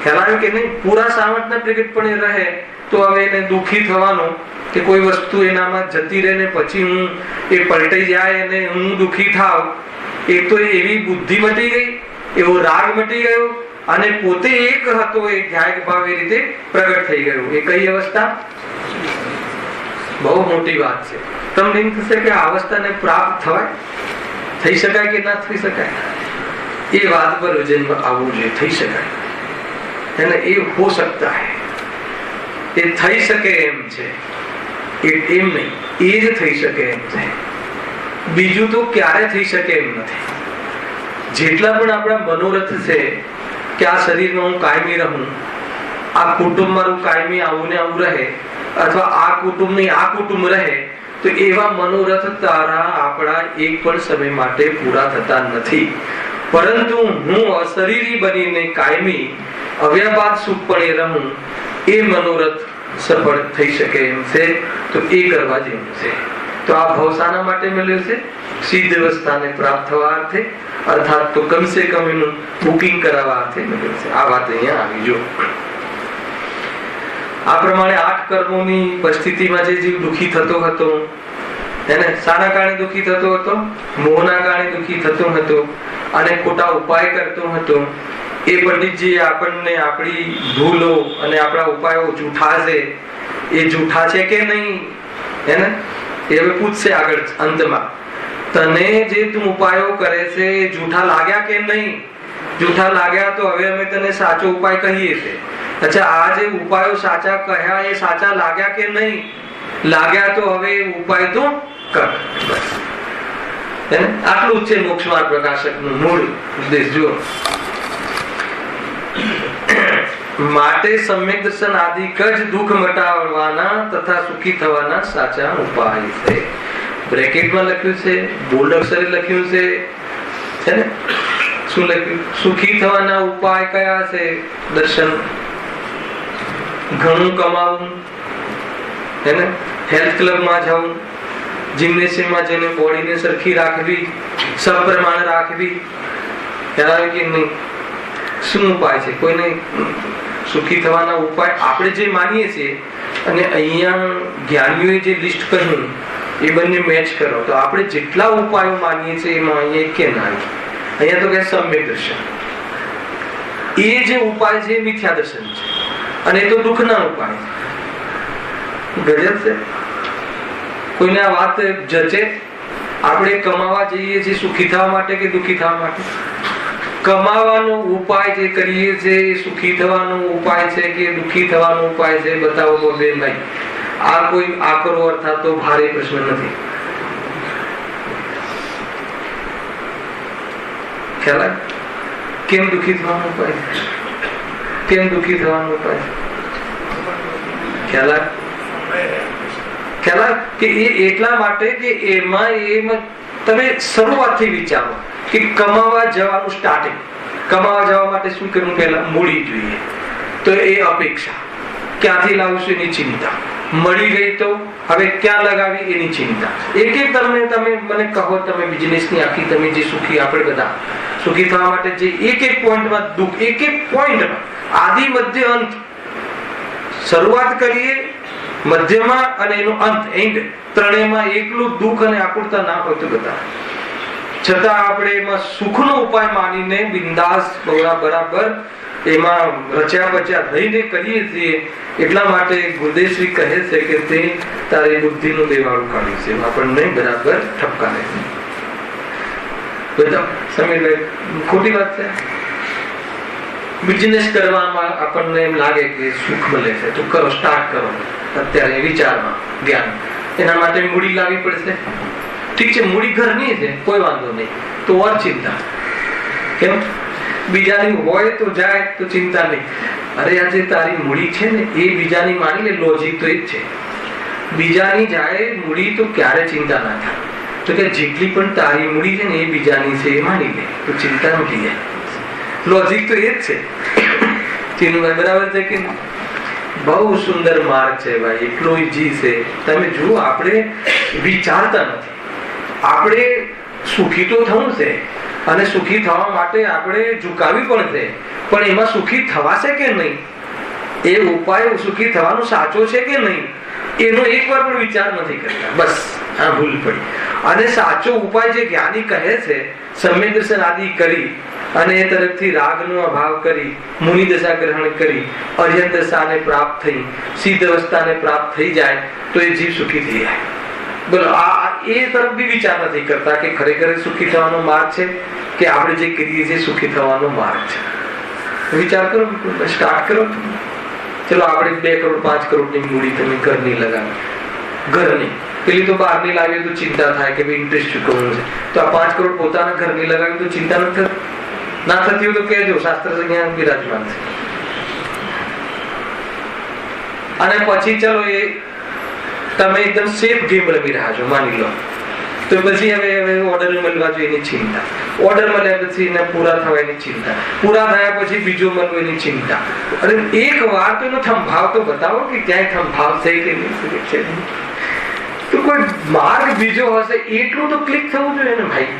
ખ્યાલ કે નહીં? પૂરા સામર્થ્યના પ્રગટપણે રહે તો હવે એને દુઃખી થવાનો કે કોઈ વસ્તુ એનામાં જતી રહે ને પછી હું એ પલટાઈ જાય અને હું દુઃખી થાવ. એક તો એવી બુદ્ધિ મટી ગઈ, એવો રાગ મટી ગયો અને પોતે એક હતો એ ધ્યાન ભાવ એ રીતે પ્રગટ થઈ ગયો. એ કઈ અવસ્થા? બહુ મોટી વાત છે. તમને એમ થશે કે આ અવસ્થાને પ્રાપ્ત થવાય, થઈ શકાય કે ના થઈ શકાય? એ વાત પર જન્મ આવવું જોઈએ. થઈ શકાય, એને એ હો શકતા હૈ, એ થઈ શકે એમ છે. એમ નહીં, એ જ થઈ શકે એમ છે. બીજું તો ક્યારે થઈ શકે એમ નથી. જેટલા પણ આપણા મનોરથ છે કે આ શરીરમાં હું કાયમી રહું, આ કુટુંબ મારું કાયમી આવું ને આવું રહે, અથવા આ કુટુંબ ની આ કુટુંબ રહે, તો એવા મનોરથ તારા આપણા એક પણ સમય માટે પૂરા થતા નથી. પરંતુ હું અશરીરી બનીને કાયમી અવ્યાપાદ સુખપણે રહું, એ મનોરથ સફળ થઈ શકે એમ છે, તો એ કરવા જેવું છે. તો આ ભાવ શાના માટે મળ્યો છે? સિદ્ધ અવસ્થાને પ્રાપ્ત થવા અર્થે, અર્થાત તો કમસે કમ એનું બુકિંગ કરાવવા અર્થે મળ્યો છે. આ વાત અહીંયા આવી. જો આ પ્રમાણે 8 કર્મોની પરિસ્થિતિમાં જે જીવ દુઃખી થતો હતો, એને શાના કારણે દુઃખી થતો હતો? મોહના કારણે દુઃખી થતો હતો અને ખોટા ઉપાય કરતો હતો. એ પંડિતજી આપણને આપણી ભૂલો અને આપણા ઉપાયો જૂઠા છે, એ જૂઠા છે કે નહીં એને એ હવે પૂછશે આગળ અંતમાં. તને જે તું ઉપાયો કરે છે એ જૂઠા લાગ્યા કે નહીં? જૂઠા લાગ્યા તો હવે અમે તને સાચો ઉપાય કહીએ છીએ. અચ્છા, આ જે ઉપાયો સાચા કહ્યા એ સાચા લાગ્યા કે નહીં? લાગ્યા તો હવે ઉપાય તો કર. આટલું જ છે મોક્ષ માર્ગ પ્રકાશકનું મૂળ ઉદ્દેશ. જો માટે સમ્યક દર્શન આદિક જ દુઃખ મટાડવાના તથા સુખી થવાના સાચા ઉપાય છે. બ્રેકેટમાં લખ્યું છે, બોલ્ડ અક્ષરે લખ્યું છે ને? શું લખ્યું? સુખી થવાના ઉપાય કયા છે? દર્શન, ઘણું કમાવું, હે ને, હેલ્થ ક્લબમાં જવું, જિમ્નેશિયમમાં જઈને બોડીને સરખી રાખવી, સપ્રમાણ રાખવી. ખ્યાલ આવે કે નહીં? શું ઉપાય છે? કોઈને સુખી થવાના ઉપાય આપણે જે માનીએ છીએ અને અહીંયા જ્ઞાનીઓએ જે લિસ્ટ કહ્યું એ બંને મેચ કરો તો આપણે જેટલા ઉપાયો માનીએ છીએ એમાં અહીંયા કે ના આવે. અહીંયા તો કે સમ્યક દર્શન, એ જે ઉપાય છે એ મિથ્યા દર્શન છે અને એ તો દુઃખના ઉપાય છે. ગજબ છે. કોઈને આ વાત જચે? આપણે કમાવા જઈએ છીએ સુખી થવા માટે કે દુઃખી થવા માટે? કમાવાનો ઉપાય જે કરીએ છીએ એ સુખી થવાનો ઉપાય છે કે દુઃખી થવાનો ઉપાય છે? બતાવો બેન ભાઈ. આ કોઈ આકરો અર્થાત તો ભારે પ્રશ્ન નથી. ખ્યાલ આવે? કેમ દુઃખી થવાનો ઉપાય? કેમ દુઃખી થવાનો ઉપાય? ખ્યાલ આવે? ખ્યાલ આવે કે એ એટલા માટે કે એમાં તમે શરૂઆતથી વિચારો કે કમાવા જવાનું સ્ટાર્ટિંગ. કમાવા જવા માટે શું કરવું? પહેલા મૂડી જોઈએ. તો એ અપેક્ષા, ક્યાંથી લાવશું એની ચિંતા. મળી ગઈ તો હવે ક્યાં લગાવી એની ચિંતા. એક એક તમે મને કહો, તમે બિઝનેસની આખી તમે જે સુખી, આપણે બધા સુખી થવા માટે જે એક એક પોઈન્ટમાં દુઃખ, એક એક પોઈન્ટમાં આદિ મધ્ય અંત, શરૂઆત કરીએ, મધ્યમાં અને એનો અંત, એન્ડ, ત્રણેયમાં એકલું દુઃખ અને આકુરતા ના હોય તો બધા છતાં આપણે એમાં સુખનો ઉપાય માનીને બિંદાસ બરાબર એમાં રચ્યા બચ્યા રહીને કરીએ છીએ. એટલા માટે ગુરુદેવશ્રી કહે છે કે તે તારી બુદ્ધિનું દેવાળું કાઢ્યું છે, આપણને બરાબર ઠપકારે. બધા સમીરભાઈ, ખોટી વાત છે? બિઝનેસ કરવામાં આપણને એમ લાગે કે સુખ મળે છે તો કરો, સ્ટાર્ટ કરો. અત્યારે વિચારમાં જ્ઞાન, એના માટે મૂડી લાવવી પડશે. ઠીક છે, મૂડી ઘરની છે, કોઈ વાંધો નહીં, તો ઓર ચિંતા. કેમ? બીજાની હોય તો જાય તો ચિંતા નહીં. અરે આજે તારી મૂડી છે ને એ બીજાની માની લે. લોજિક તો એ જ છે. બીજાની જાય મૂડી તો ક્યારે ચિંતા ના થાય. તો કે જેટલી પણ તારી મૂડી છે ને એ બીજાની છે એ માની લે તો ચિંતા નથી જાય. લોજિક તો એ જ છે. ચિંતા બરાબર છે કે બહુ સુંદર માર્ગ છે ભાઈ, એટલો ઈજી છે. તમે જુઓ, આપણે વિચારતા નથી. આપણે સુખી તો થવું છે અને સુખી થવા માટે આપણે ઝુકાવી પણ છે, પણ એમાં સુખી થવાશે કે નહીં, એ ઉપાય સુખી થવાનો સાચો છે કે નહીં, એનો એકવાર પણ વિચાર નથી કરતા. બસ આ ભૂલ પડી. અને સાચો ઉપાય જે જ્ઞાની કહે છે, સમ્યક દર્શન આદિ કરી અને એ તરફથી રાગનો અભાવ કરી, મુનિ દશા ગ્રહણ કરી, અર્યંત દશાને પ્રાપ્ત થઈ, સિદ્ધ અવસ્થાને પ્રાપ્ત થઈ જાય તો એ જીવ સુખી થઈ જાય. બોલો, આ એ તરફ બી વિચાર નથી કરતા કે ખરેખર સુખી થવાનો માર્ગ છે કે આપણે જે કરીએ છીએ સુખી થવાનો માર્ગ છે. વિચાર કરો, સ્ટાર્ટ કરો. ચલો આપણે 2 કરોડ 5 કરોડની મૂડી તમે ઘરની લગાવી, ઘરની. પેલી તો બહારની લાવીએ તો ચિંતા થાય કે ભાઈ ઇન્ટરેસ્ટ ચૂકવવાનું છે. તો આ 5 કરોડ પોતાના ઘરની લગાવી તો ચિંતા નથી ના થતી હોય તો કહેજો, શાસ્ત્ર અહીંયા બિરાજમાન છે. અને પછી ચલો એ તમે એકદમ સેફ ગેમ રમી રહ્યા છો, માની લો તો પછી હવે ઓર્ડર મળવા જોઈએ એની ચિંતા, ઓર્ડર મળ્યા પછી એને પૂરા થવાની ચિંતા, પૂરા થયા પછી બીજો મળવો એની ચિંતા. અને એક વાર તો એનો થંભાવ તો બતાવો કે ક્યાંય થંભાવ છે કે નહીં. તો કોઈ માર્ગ બીજો હશે એટલું તો ક્લિક થવું જોઈએ ને ભાઈ.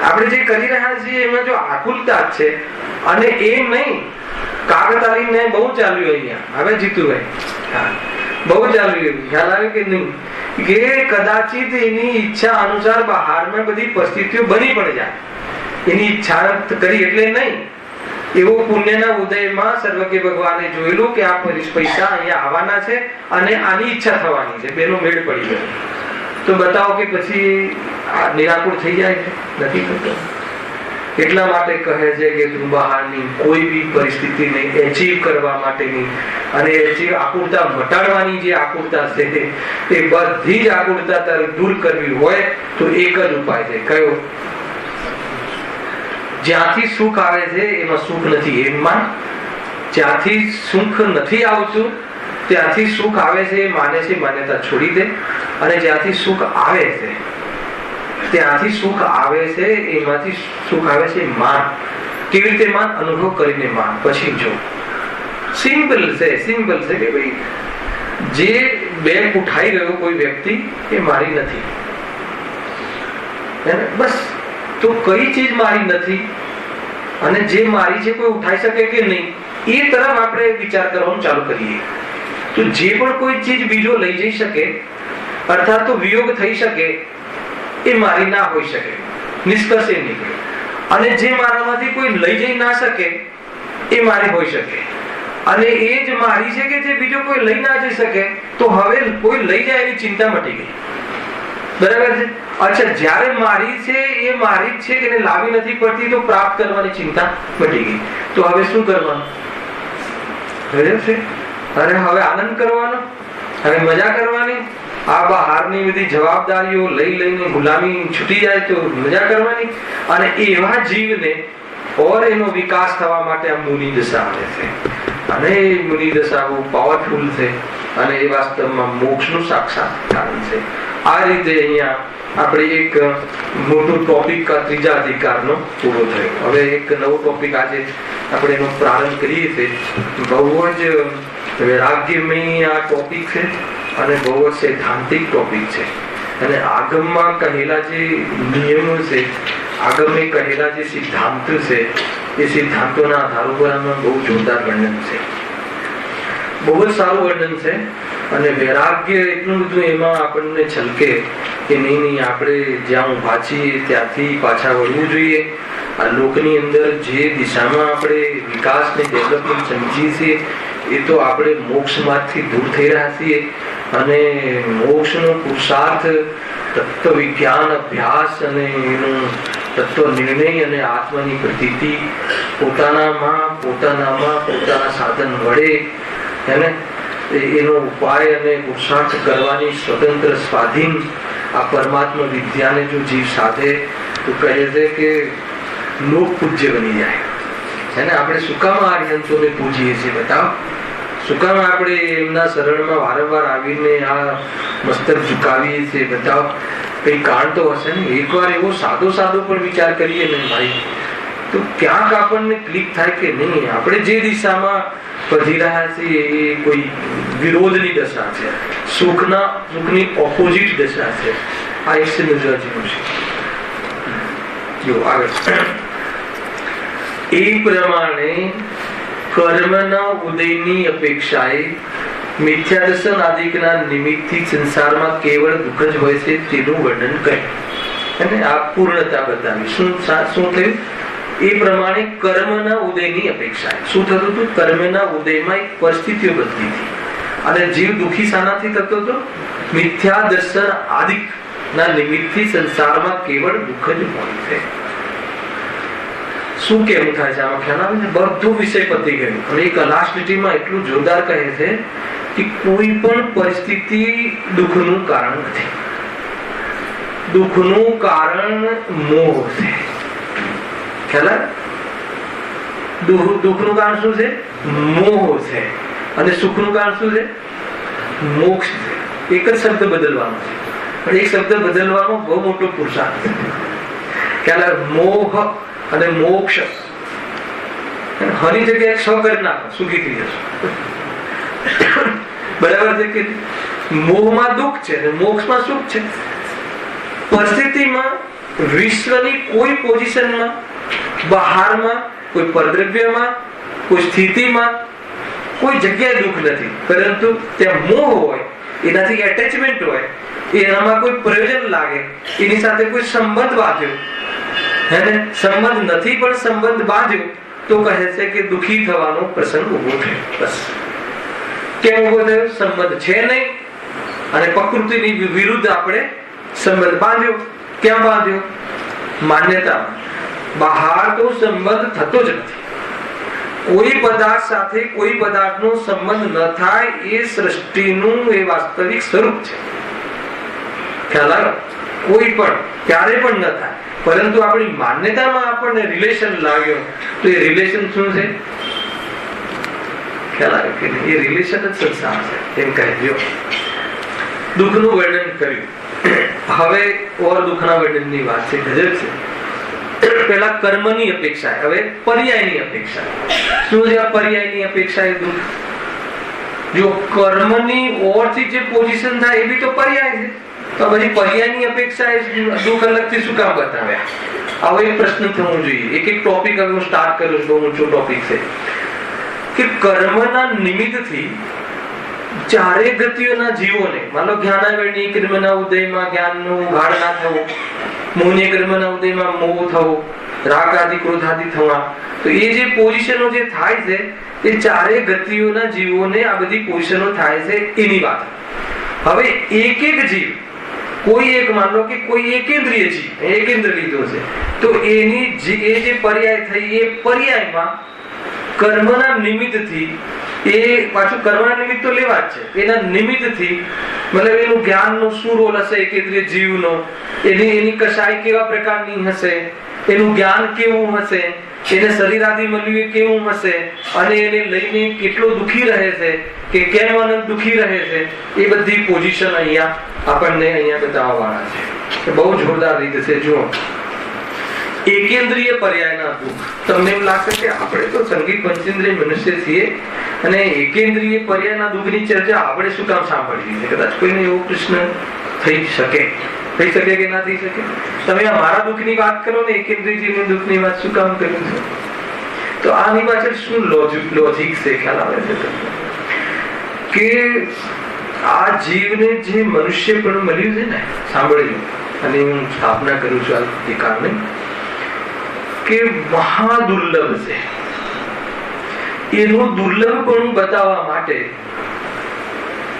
આપણે જે કરી રહ્યા છીએ એમાં જો આકુલતા છે અને એમ નહીં કાગતાલીને બહુ ચાલ્યું અહીંયા. હવે જીતુભાઈ બહુ ચાલ્યું, ખ્યાલ આવે કે નહીં કે કદાચિત એની ઈચ્છા અનુસાર બહારમાં બધી પરિસ્થિતિઓ બની પણ જાય. એની ઈચ્છા કરી એટલે નહીં, એવો પુણ્યના ઉદયમાં સર્વકે ભગવાને જોયેલું કે આ પૈસા અહીંયા આવવાના છે અને આની ઈચ્છા થવાની છે, બેનો મેળ પડી ગયો. તો બતાવો કે પછી આ નિરાકુળ થઈ જાય છે? નથી થતો. એટલા માટે કહે છે કે તું બહારની કોઈ બી પરિસ્થિતિને એચીવ કરવા માટેની અને આકુરતા મટાડવાની જે આકુરતા છે એ બધી જ આકુરતા તારે દૂર કરવી હોય તો એક જ ઉપાય છે. કયો? જ્યાંથી સુખ આવે છે એમાં સુખ નથી એમ માન. જ્યાંથી સુખ નથી આવતું ત્યાંથી સુખ આવે છે એ માને છે, માન્યતા છોડી દે. અને જ્યાંથી સુખ આવે છે ત્યાંથી સુખ આવે છે એમાંથી સુખ આવે છે માન. કેવી રીતે માન? અનુભવ કરીને માન. પછી જો સિમ્પલ છે, સિમ્પલ છે કે ભાઈ જે બેગ ઉઠાઈ રહ્યો કોઈ વ્યક્તિ એ મારી નથી, બસ. તો કઈ ચીજ મારી નથી અને જે મારી છે કોઈ ઉઠાઈ શકે કે નહીં એ તરફ આપણે વિચાર કરવાનું ચાલુ કરીએ. તો જે પણ કોઈ ચીજ બીજો લઈ જઈ શકે અર્થાત તો વિયોગ થઈ શકે એ મારી ના હોઈ શકે, નિષ્કર્ષ એ નીકળે. અને જે મારામાંથી કોઈ લઈ જઈ ના શકે એ મારી હોઈ શકે. અને એ જ મારી છે કે જે બીજો કોઈ લઈ ના જઈ શકે, તો હવે કોઈ લઈ જાય એની ચિંતા મટી ગઈ. બરાબર છે? અચ્છા, જ્યારે મારી છે એ મારી જ છે કે એને લાવી નથી પડતી તો પ્રાપ્ત કરવાની ચિંતા મટી ગઈ. તો હવે શું કરવાનું? બરાબર છે? અરે હવે આનંદ કરવાનો, હવે મજા કરવાની. આ બહારની બધી જવાબદારીઓ લઈ લઈને ગુલામી છૂટી જાય તો મજા કરવાની. અને એવા જીવને ઓર એનો વિકાસ થવા માટે આ મુનિ દશા આવે છે. અને મુનિ દશા બહુ પાવરફુલ છે અને એ વાસ્તવમાં મોક્ષનું સાક્ષાત કારણ છે. આ રીતે અહીંયા આપણે એક મોટો ટોપિક ત્રીજા અધિકારનો પૂરો થયો. હવે એક નવો ટોપિક આજે આપણે એનો પ્રારંભ કરીએ છીએ. બહુ જ વૈરાગ્યમય આ ટોપિક છે અને બહુ જ સૈદ્ધાંતિક ટોપિક છે. અને આગમમાં કહેલા જે નિયમો છે, આગમે કહેલા જે સિદ્ધાંત છે એ સિદ્ધાંતોના આધારો પર આમાં બહુ જોરદાર વર્ણન છે, બહુ જ સારું વર્ણન છે. અને વૈરાગ્ય એટલું બધું એમાં આપણને છલકે કે નહીં આપણે જ્યાં ઉભા છીએ ત્યાંથી પાછા વળવું જોઈએ. આ લોકની અંદર જે દિશામાં આપણે વિકાસને ડેવલપમેન્ટ સમજીએ છીએ એ તો આપણે મોક્ષ માર્ગથી દૂર થઈ રહ્યા છીએ. અને મોક્ષનો પુરુષાર્થ તત્વ વિજ્ઞાન અભ્યાસ અને એનું તત્વ નિર્ણય અને આત્માની પ્રતીતિ પોતાના સાધન વડે એને એનો ઉપાય અને પુરુષાર્થ કરવાની સ્વતંત્ર સ્વાધીન આ પરમાત્મા વિદ્યાને જો જીવ સાધે તો કહે છે કે લોક પૂજ્ય બની જાય. એને આપણે શું કામ આર્યંતોને પૂજીએ છીએ? બતાવો, શું કામ આપણે એમના શરણમાં વારંવાર આવીને આ મસ્તક ઝુકાવીએ છીએ? બતાવો, કઈ કારણ તો હશે ને. એકવાર એવો સાદો પણ વિચાર કરીએ ને ભાઈ તો ક્યાંક આપણને ક્લિક થાય કે નહીં આપણે જે દિશામાં વધી રહ્યા છીએ એ કોઈ વિરોધની દશા છે, સુખની ઓપોઝિટ દશા છે. આ એક સમજવા જેવું છે. જો આગળ એ પ્રમાણે કર્મના ઉદયની અપેક્ષાએ મિથ્યા દર્શન આદિકના નિમિત્તથી સંસારમાં કેવળ દુઃખ જ હોય છે તેનું વર્ણન કર્યું અને આ પૂર્ણતા બતાવી. શું થયું? એ પ્રમાણે કર્મના ઉદયની અપેક્ષા. શું થતું હતું? કર્મના ઉદયમાં એક પરિસ્થિતિઓ બદલી હતી અને જીવ દુઃખી શાનાથી થતો હતો? મિથ્યા દર્શન આદિક ના નિમિત્તથી સંસારમાં કેવળ દુઃખ જ હોય છે. શું કેવું થાય છે આમાં? ખ્યાલ આવે છે? બધું વિષય પતી ગયું. અને એક લાસ્ટ લીટીમાં એટલું જોરદાર કહે છે કે કોઈ પણ પરિસ્થિતિ દુઃખનું કારણ નથી. દુઃખનું કારણ મોહ છે. ખ્યાલ? દુઃખનું કારણ શું છે? મોહ છે. અને સુખનું કારણ શું છે? મોક્ષ છે. એક જ શબ્દ બદલવાનો છે. પણ એક શબ્દ બદલવાનો બહુ મોટો પુરુષાર્થ છે. મોહ અને મોક્ષ, હની જગ્યાએ છ કરી નાખો, સુખી થઈ જશો. બરાબર છે કે મોહમાં દુઃખ છે અને મોક્ષમાં સુખ છે. પરિસ્થિતિમાં, વિશ્વની કોઈ પોઝિશનમાં, બહારમાં, કોઈ પરદ્રવ્યમાં, કોઈ સ્થિતિમાં, કોઈ જગ્યાએ દુઃખ નથી, પરંતુ ત્યાં મોહ હોય, એનાથી એટેચમેન્ટ હોય, એનામાં કોઈ પ્રયોજન લાગે, એની સાથે કોઈ સંબંધ બાંધ્યો, હે, સંબંધ નથી પણ સંબંધ બાંધ્યો, તો કહે છે કે દુઃખી થવાનો પ્રસંગ ઉભો થયો. બસ કેમ ઉભો થયો? સંબંધ છે નહીં અને પ્રકૃતિની વિરુદ્ધ આપણે સંબંધ બાંધ્યો. ક્યાં બાંધ્યો? માન્યતા. બહાર તો સંબંધ થતો જ નથી. કોઈ પદાર્થ સાથે કોઈ પદાર્થનો સંબંધ ન થાય એ સૃષ્ટિનું એ વાસ્તવિક સ્વરૂપ છે. ખ્યાલ આવ્યો? કોઈ પણ ક્યારે પણ ન થાય, પરંતુ આપણી માન્યતામાં આપણને રિલેશન લાગ્યો, તો એ રિલેશન શું છે? ખ્યાલ આવ્યો કે એ રિલેશન જ સંસાર છે. એમ કહેજો. દુઃખનું વર્ણન કર્યું. હવે ઓર દુઃખના વર્ણનની વાત છે. ગજબ છે. પેલા કર્મની અપેક્ષા, હવે પર્યાયની અપેક્ષા. શું છે આ પર્યાયની અપેક્ષા? એ દુઃખ. જો કર્મની ઓરથી જે પોઝિશન થાય એ બી તો પર્યાય છે. તો પછી પર્યાયની અપેક્ષા એ દુઃખ અલગથી શું કામ બતાવ્યા? આવો એક પ્રશ્ન થવો જોઈએ. એક એક ટોપિક હવે હું સ્ટાર્ટ કરું છું. બહુ ઊંચો ટોપિક છે કે કર્મના નિમિત્તથી ચારે ગતિઓના જીવોને, માનો જ્ઞાનાવરણી કર્મના ઉદયમાં જ્ઞાનનું ગાઢ ના થવું, મોહની કર્મના ઉદયમાં મોહ થવો, રાગ આદિ ક્રોધ આદિ થવા, તો એ જે પોઝિશનો જે થાય છે એ ચારે ગતિઓના જીવોને આ બધી પોઝિશનો થાય છે એની વાત. હવે એક એક જીવ, કોઈ એક, માનો કે કોઈ એકેન્દ્રિય જીવ, એકેન્દ્ર લીધો છે, તો એની એ જે પર્યાય થઈ, એ પર્યાયમાં કર્મના નિમિત્તથી, એ પાછું કર્મના નિમિત્ત તો લેવા જ છે, એના નિમિત્તથી મતલબ એનું જ્ઞાનનો શું રોલ હશે એકેન્દ્રિય જીવનો, એની કશાય કેવા પ્રકારની હશે, એનું જ્ઞાન કેવું હશે, એને શરીર આદિ મળ્યું કેવું હશે, અને એને લઈને કેટલો દુઃખી રહે છે કે કેમ અનંત દુઃખી રહે છે, એ બધી પોઝિશન અહીંયા આપણને અહીંયા બતાવવાના છે. બહુ જોરદાર રીતે છે. જુઓ, એકેન્દ્રિય પર્યાયના દુઃખ. તમને એમ લાગશે કે આપણે તો સંગીત પંચેન્દ્રિય મનુષ્ય છીએ અને એકેન્દ્રિય પર્યાયના દુઃખની ચર્ચા આપણે શું કામ સાંભળવી છે? કદાચ કોઈને એવો પ્રશ્ન થઈ શકે કે ના થઈ શકે. તમે મારા દુઃખની વાત કરો ને એકેન્દ્રિય જીવની દુઃખની વાત શું કામ કર્યું છે? તો આની પાછળ શું લોજિક છે? ખ્યાલ આવે છે કે આ જીવને જે મનુષ્ય પણ મળ્યું છે ને, સાંભળજો, અને હું સ્થાપના કરું છું આ અધિકારને, કે મહાદુર્લભ છે. એનું દુર્લભપણું બતાવવા માટે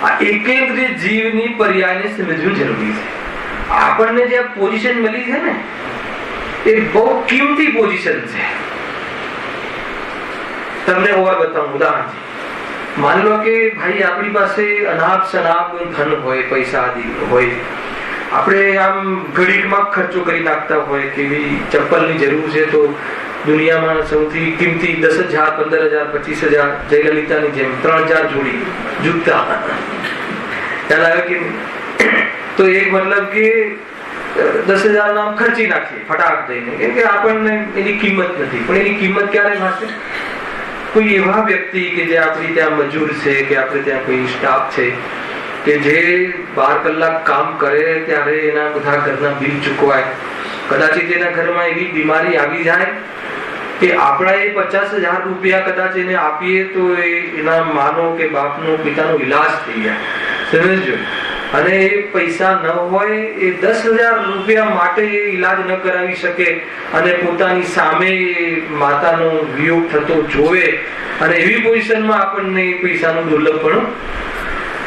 આ એકેન્દ્રિય જીવની પર્યાયને સમજવું જરૂરી છે. આપણને જે પોઝિશન મળી છે ને, એ બહુ કિંમતી પોઝિશન છે. તમને ઓર બતાવું ઉદાહરણ. માની લો કે ભાઈ આપણી પાસે અનાપ શનાપ ધન હોય, પૈસા આદિ હોય, આપણે આમ ઘડીકમાં ખર્ચો કરી નાખતા હોય કે ચપ્પલની જરૂર છે તો દુનિયામાં સૌથી કિંમતી 10,000, 15,000, 25,000, જયલલિતાની જેમ 3,000 જોડી જૂતા. ખ્યાલ આવે કે તો એક મતલબ કે 10,000 નામ ખર્ચી નાખીએ ફટાક દઈને, કેમ કે આપણને એની કિંમત નથી. પણ એની કિંમત ક્યારે થશે? કોઈ એવા વ્યક્તિ કે જે આપણી ત્યાં મજૂર છે, કે આપણે ત્યાં કોઈ સ્ટાફ છે કે જે 12 કલાક કામ કરે ત્યારે એના બધા ઘરના બિલ ચૂકવાય. કદાચિત એના ઘરમાં એવી બીમારી આવી જાય કે આપણા એ 50,000 રૂપિયા કદાચ એને આપીએ તો એના માનો કે બાપનો, પિતાનો ઈલાજ થઈ જાય. સમજો? અને એ પૈસા ન હોય, એ 10,000 રૂપિયા માટે એ ઈલાજ ન કરાવી શકે અને પોતાની સામે માતાનો વિયોગ થતો જોવે, અને એવી પોઝિશનમાં આપણને પૈસાનું દુર્લભપણું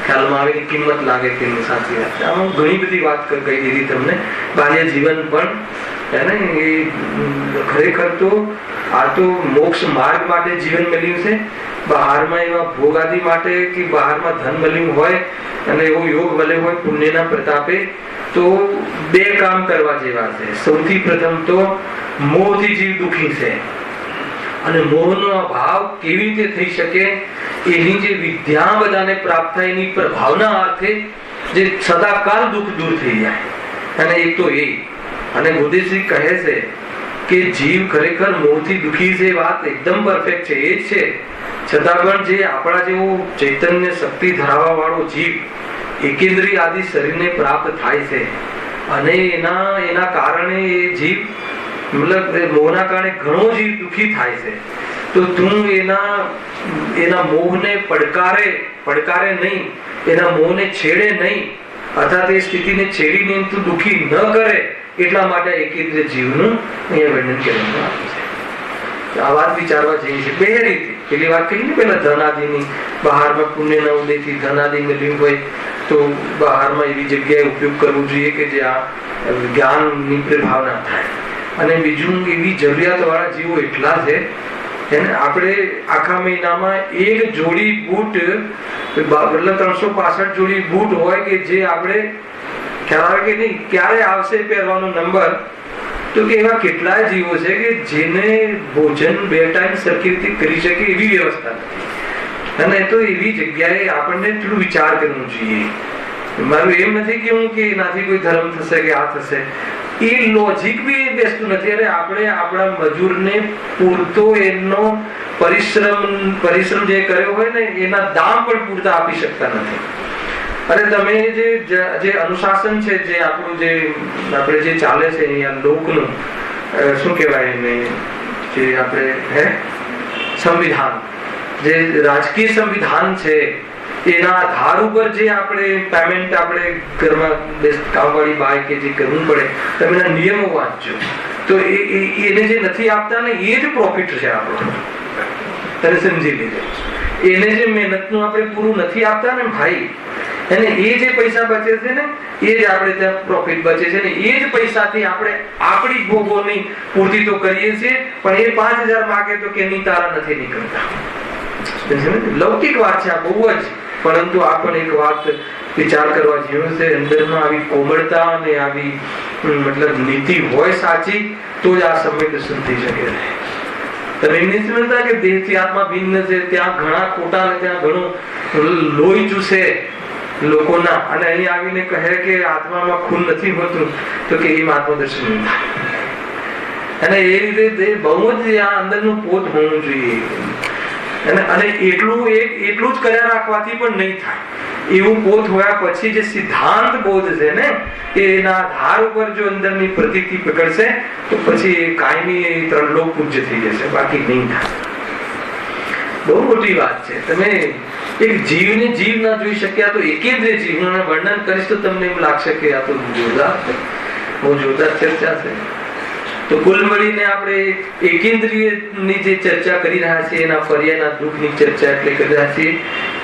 ખ્યાલમાં આવે, કિંમત લાગે કે સાચી વાત છે. આમાં ઘણી બધી વાત કહી દીધી તમને. બાહ્ય જીવન પણ હે ને, એ ખરેખર તો આ તો મોક્ષ માર્ગ માટે જીવન મળ્યું છે. બહારમાં એવા ભોગ આદિ માટે કે બહારમાં ધન મળ્યું હોય અને એવો યોગ મળ્યો હોય પુણ્યના પ્રતાપે, તો 2 કામ કરવા જેવા છે. સૌથી પ્રથમ તો મોહથી જીવ દુઃખી છે, અને મોહનો અભાવ કેવી રીતે થઈ શકે એની જે વિદ્યા બધાને પ્રાપ્ત થાય એની પ્રભાવના અર્થે જે સદાકાળ દુઃખ દૂર થઈ જાય. અને એક તો એ, અને બુદ્ધિશ્રી કહે છે કે જીવ ખરેખર મોહથી દુઃખી છે, વાત એકદમ પરફેક્ટ છે, એ જ છે. છતાં પણ જે આપણા જેવો ચૈતન્ય શક્તિ ધરાવવા વાળો જીવ એકેન્દ્રિય આદિ શરીરને પ્રાપ્ત થાય છે, અને એના કારણે એ જીવ મતલબ મોહના કારણે ઘણો જીવ દુઃખી થાય છે. તો તું એના મોહને પડકારે નહીં, એના મોહને છેડે નહીં, અથવા તે સ્થિતિને છેડીને તું દુઃખી ન કરે, એટલા માટે એકેન્દ્રિય જીવનું અહીંયા વર્ણન કરવામાં આવ્યું છે. આ વાત વિચારવા જેવી છે. બે રીતે પેલી વાત કહી ને પેલા ધનાદિની, બહારમાં પુણ્યના ઉદયથી ધનાદિ મળ્યું હોય તો બહારમાં એવી જગ્યાએ ઉપયોગ કરવો જોઈએ કે જ્યાં જ્ઞાનની પ્રભાવના થાય. અને બીજું, એવી જરૂરિયાત વાળા જીવો એટલા છે એને આપણે આખા મહિનામાં એક જોડી બૂટ, મતલબ 365 જોડી બૂટ હોય કે જે આપણે ખ્યાલ આવે કે નહીં ક્યારે આવશે પહેરવાનો નંબર. તો કે એવા કેટલાય જીવો છે કે જેને ભોજન 2 ટાઈમ સરખી રીતે કરી શકે એવી વ્યવસ્થા નથી. અને તો એવી જગ્યાએ આપણને થોડું વિચાર કરવું જોઈએ. મારું એમ નથી કેવું કે એનાથી કોઈ ધર્મ થશે કે આ થશે, એ લોજિક બી બેસતું નથી. અરે આપણે આપણા મજૂરને પૂરતો એનો પરિશ્રમ જે કર્યો હોય ને એના દામ પણ પૂરતા આપી શકતા નથી. અરે તમે જે અનુશાસન છે, જે આપણું આપણે જે ચાલે છે અહીંયા લોકનું, શું કહેવાય એને, જે આપણે સંવિધાન, જે રાજકીય સંવિધાન છે, એના આધાર ઉપર જે આપણે પેમેન્ટ આપણે ઘરમાં કામવાળી બાય કે જે કરવું પડે, તમે એના નિયમો વાંચજો તો એને જે નથી આપતા ને એ જ પ્રોફિટ છે આપણો. તમે સમજી લીધો. એને જે મહેનતનું આપણે પૂરું નથી આપતા ને ભાઈ, અને એ જે પૈસા બચે છે ને એ જ આપણે ત્યાં પ્રોફિટ બચે છે ને એ જ પૈસાથી આપણે આપણી ભોગોની પૂર્તિ તો કરીએ છીએ, પણ એ 5000 માગે તો કે નહીં તારા નથી નીકળતા. લૌકિક વાત છે આ બહુ જ, પરંતુ આ પણ એક વાત વિચાર કરવા જેવું છે. અંદરમાં આવી કોમળતા અને આવી મતલબ નીતિ હોય સાચી તો જ આ સમય દર્શન થઈ શકે. તમે એમ નથી સમજતા કે દેહથી આત્મા ભિન્ન છે, ત્યાં ઘણા ખોટા ને ત્યાં ઘણું લોહી ચૂસે લોકોના, અને અહીં આવીને કહે કે આત્મામાં ખૂન નથી હોતું, તો કે એમ આત્મદર્શન નહીં થાય. અને એ રીતે બહુ જ આ અંદરનું પોત હોવું જોઈએ. અને એટલું જ કર્યા રાખવાથી પણ નહીં થાય. એવું પોત હોયા પછી જે સિદ્ધાંત બોધ છે ને એના આધાર ઉપર જો અંદરની પ્રતીતિ પકડશે તો પછી કાયમી 3 લોક પૂજ્ય થઈ જશે, બાકી નહીં થાય. બહુ મોટી વાત છે. તમે એક જીવને જીવ ના જોઈ શક્યા તો એકેન્દ્રિય જીવનું વર્ણન કરીશ તો તમને એમ લાગશે કે આ તો જોરદાર છે, બહુ જોરદાર ચર્ચા છે. તો કુલ મળીને આપણે એકેન્દ્રિયની જે ચર્ચા કરી રહ્યા છીએ એના પર્યાયના દુઃખની ચર્ચા એટલે કરી રહ્યા છીએ